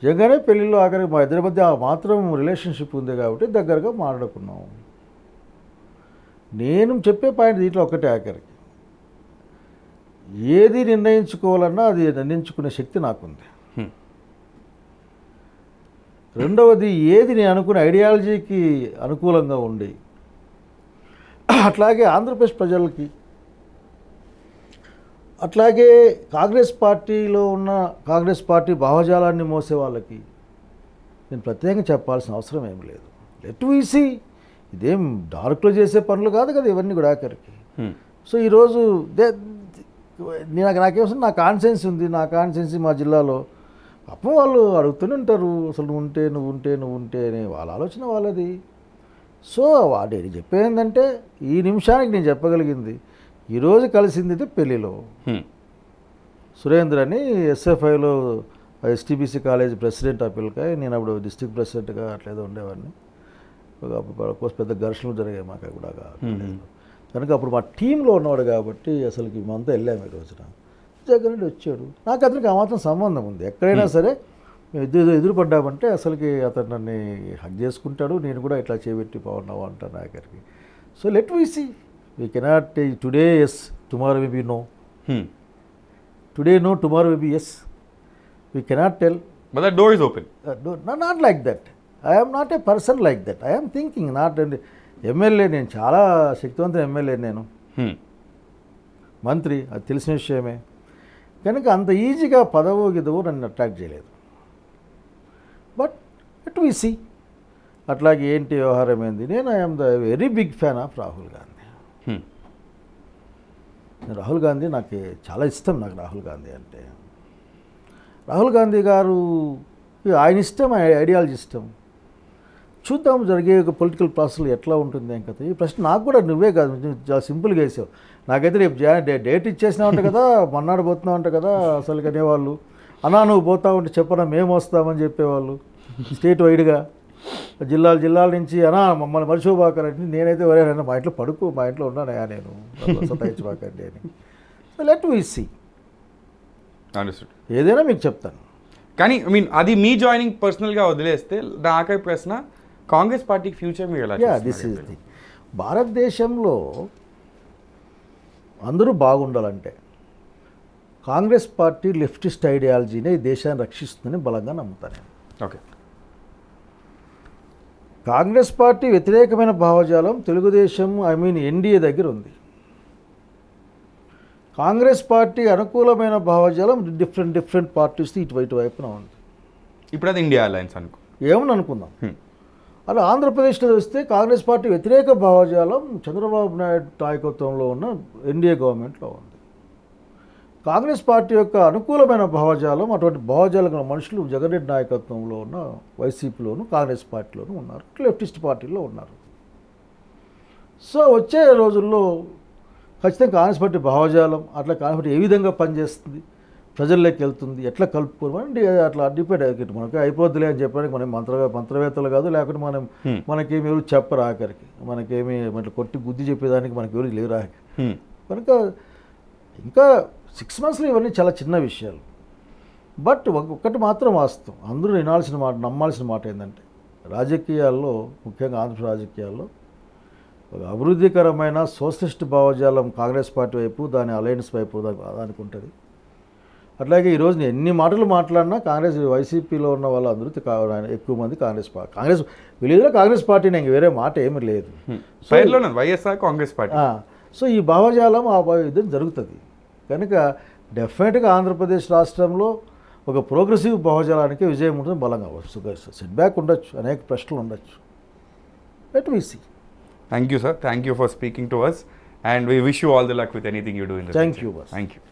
జగనే పెళ్ళిలో ఆఖరికి మా ఇద్దరి మధ్య మాత్రం రిలేషన్షిప్ ఉంది కాబట్టి దగ్గరగా మాట్లాడుకున్నాం. నేను చెప్పే పాయింట్ దీంట్లో ఒక్కటే, ఆఖరికి ఏది నిర్ణయించుకోవాలన్నా అది నిర్ణయించుకునే శక్తి నాకుంది. రెండవది ఏది నేను అనుకున్న ఐడియాలజీకి అనుకూలంగా ఉండి అట్లాగే ఆంధ్రప్రదేశ్ ప్రజలకి అట్లాగే కాంగ్రెస్ పార్టీలో ఉన్న కాంగ్రెస్ పార్టీ భావజాలాన్ని మోసే వాళ్ళకి నేను ప్రత్యేకంగా చెప్పాల్సిన అవసరం ఏం లేదు. లెట్ వి సీ, ఇదేం డార్క్లో చేసే పనులు కాదు కదా ఇవన్నీ కూడా ఆఖరికి. సో ఈరోజు నాకేమో నా కాన్సెన్స్ ఉంది, నా కాన్సెన్సీ మా జిల్లాలో అప్పుడు వాళ్ళు అడుగుతూనే ఉంటారు, అసలు నువ్వు ఉంటే అని వాళ్ళ ఆలోచన వాళ్ళది. సో వాడు చెప్పేది ఏంటంటే ఈ నిమిషానికి నేను చెప్పగలిగింది, ఈరోజు కలిసింది అయితే పెళ్ళిలో సురేంద్ర అని ఎస్ఎఫ్ఐలో ఎస్టీబీసీ కాలేజ్ ప్రెసిడెంట్ అప్పీల్కాయ, నేను అప్పుడు డిస్ట్రిక్ట్ ప్రెసిడెంట్గా అట్లేదో ఉండేవాడిని. పెద్ద ఘర్షణలు జరిగాయి మాకు కూడా కనుక అప్పుడు మా టీంలో ఉన్నవాడు కాబట్టి అసలుకి మేమంతా వెళ్ళాము ఈ రోజున. జగన్ రెడ్డి వచ్చాడు, నాకు అతనికి ఆ మాత్రం సంబంధం ఉంది. ఎక్కడైనా సరే మేము ఎదురుపడ్డామంటే అసలుకి అతను నన్ను హక్ చేసుకుంటాడు, నేను కూడా ఇట్లా చేపెట్టి బాగున్నావు అంటాను ఆఖరికి. So let we see, we cannot today yes tomorrow may be no, today no tomorrow may be yes, we cannot tell. But the door is open. Not like that. I am not a person like that. I am thinking, not MLA, నేను చాలా శక్తివంతుల ఎమ్మెల్యే, నేను మంత్రి, అది తెలిసిన విషయమే. కనుక అంత ఈజీగా పదవో గిదవో నన్ను అట్రాక్ట్ చేయలేదు. బట్ ఇట్ వి సీ అట్లాగే ఏంటి వ్యవహారం ఏంది. నేను I'm the very big fan of Rahul Gandhi. Rahul Gandhi నాకు చాలా ఇష్టం. నాకు రాహుల్ గాంధీ అంటే, రాహుల్ గాంధీ గారు ఆయన ఇష్టం, ఐడియాలజీ ఇష్టం. చూద్దాం జరిగే ఒక పొలిటికల్ ప్రాసెస్లో ఎట్లా ఉంటుంది ఏం కదా. ఈ ప్రశ్న నాకు కూడా నువ్వే కాదు, చాలా సింపుల్గా వేసావు. నాకైతే రేపు డేట్ ఇచ్చేసినా ఉంటా కదా, మన్నాడు పోతున్నావు అంట కదా అసలు అనేవాళ్ళు. అన్నా నువ్వు పోతావు అంటే చెప్పనా మేము వస్తామని చెప్పేవాళ్ళు స్టేట్ వైడ్గా, జిల్లాల నుంచి. అన్నా మమ్మల్ని మర్చిపోబాకండి. నేనైతే ఎవరైనా మా ఇంట్లో పడుకో, మా ఇంట్లో ఉన్నానయా నేను, సతాయించబాకండి అని. లెట్ వి సీ, ఏదైనా మీకు చెప్తాను. కానీ అది మీ జాయినింగ్ పర్సనల్గా వదిలేస్తే నా ఆఖరి ప్రశ్న, కాంగ్రెస్ పార్టీకి ఫ్యూచర్ మీరు ఎలా దిస్ ఈజ్ ది భారతదేశంలో అందరూ బాగుండాలంటే కాంగ్రెస్ పార్టీ లెఫ్టిస్ట్ ఐడియాలజీనే ఈ దేశాన్ని రక్షిస్తుందని బలంగా నమ్ముతాను. ఓకే, కాంగ్రెస్ పార్టీ వ్యతిరేకమైన భావజాలం తెలుగుదేశం ఎన్డీఏ దగ్గర ఉంది. కాంగ్రెస్ పార్టీ అనుకూలమైన భావజాలం డిఫరెంట్ పార్టీస్ ఇటు వైపున ఉంది. ఇప్పుడు అది ఇండియా అలయన్స్ ఏమని అనుకుందాం. అలా ఆంధ్రప్రదేశ్లో వస్తే కాంగ్రెస్ పార్టీ వ్యతిరేక భావజాలం చంద్రబాబు నాయుడు నాయకత్వంలో ఉన్న ఎన్డీఏ గవర్నమెంట్లో ఉంది. కాంగ్రెస్ పార్టీ యొక్క అనుకూలమైన భావజాలం, అటువంటి భావజాలం మనుషులు జగన్ రెడ్డి నాయకత్వంలో ఉన్న వైసీపీలోను, కాంగ్రెస్ పార్టీలోనూ ఉన్నారు, లెఫ్టిస్ట్ పార్టీలో ఉన్నారు. సో వచ్చే రోజుల్లో ఖచ్చితంగా కాంగ్రెస్ పార్టీ భావజాలం, అట్లా కాంగ్రెస్ పార్టీ ఏ విధంగా పనిచేస్తుంది, ప్రజల్లోకి వెళ్తుంది, ఎట్లా కలుపుకోవాలి అట్లా డిపెండ్ అయ్యి మనకి అయిపోద్దులే అని చెప్పడానికి మనం మంత్రవేత్తలు కాదు, లేకపోతే మనకేమి ఎవరు చెప్పరు ఆఖరికి, మనకేమి మన కొట్టి బుద్ధి చెప్పేదానికి మనకి ఎవరు లేరు ఆఖరి. కనుక ఇంకా 6 monthsలో ఇవన్నీ చాలా చిన్న విషయాలు. బట్ ఒక్కటి మాత్రం వాస్తవం, అందరూ నమ్మాల్సిన మాట ఏంటంటే, రాజకీయాల్లో ముఖ్యంగా ఆంధ్రప్రదేశ్ రాజకీయాల్లో ఒక అభివృద్ధికరమైన సోషలిస్ట్ భావజాలం కాంగ్రెస్ పార్టీ వైపు, దాని అలయన్స్ వైపు దానికి ఉంటుంది. అట్లాగే ఈరోజు నేను ఎన్ని మాటలు మాట్లాడినా కాంగ్రెస్ వైసీపీలో ఉన్న వాళ్ళందరూ ఎక్కువ మంది కాంగ్రెస్ విలేజ్లో కాంగ్రెస్ పార్టీ, నాకు వేరే మాట ఏమీ లేదు. వైఎస్ఆర్ కాంగ్రెస్ పార్టీ. సో ఈ భావజాలం ఇది జరుగుతుంది. కనుక డెఫినెట్గా ఆంధ్రప్రదేశ్ రాష్ట్రంలో ఒక ప్రోగ్రెసివ్ భావజాలానికి విజయం ఉంటుంది బలంగా. సెట్ బ్యాక్ ఉండొచ్చు, అనేక ప్రశ్నలు ఉండొచ్చు. Let we see. Thank you, sir. Thank you for speaking to us, and we wish you all the luck with anything you do in the future. Thank you, boss. Thank you.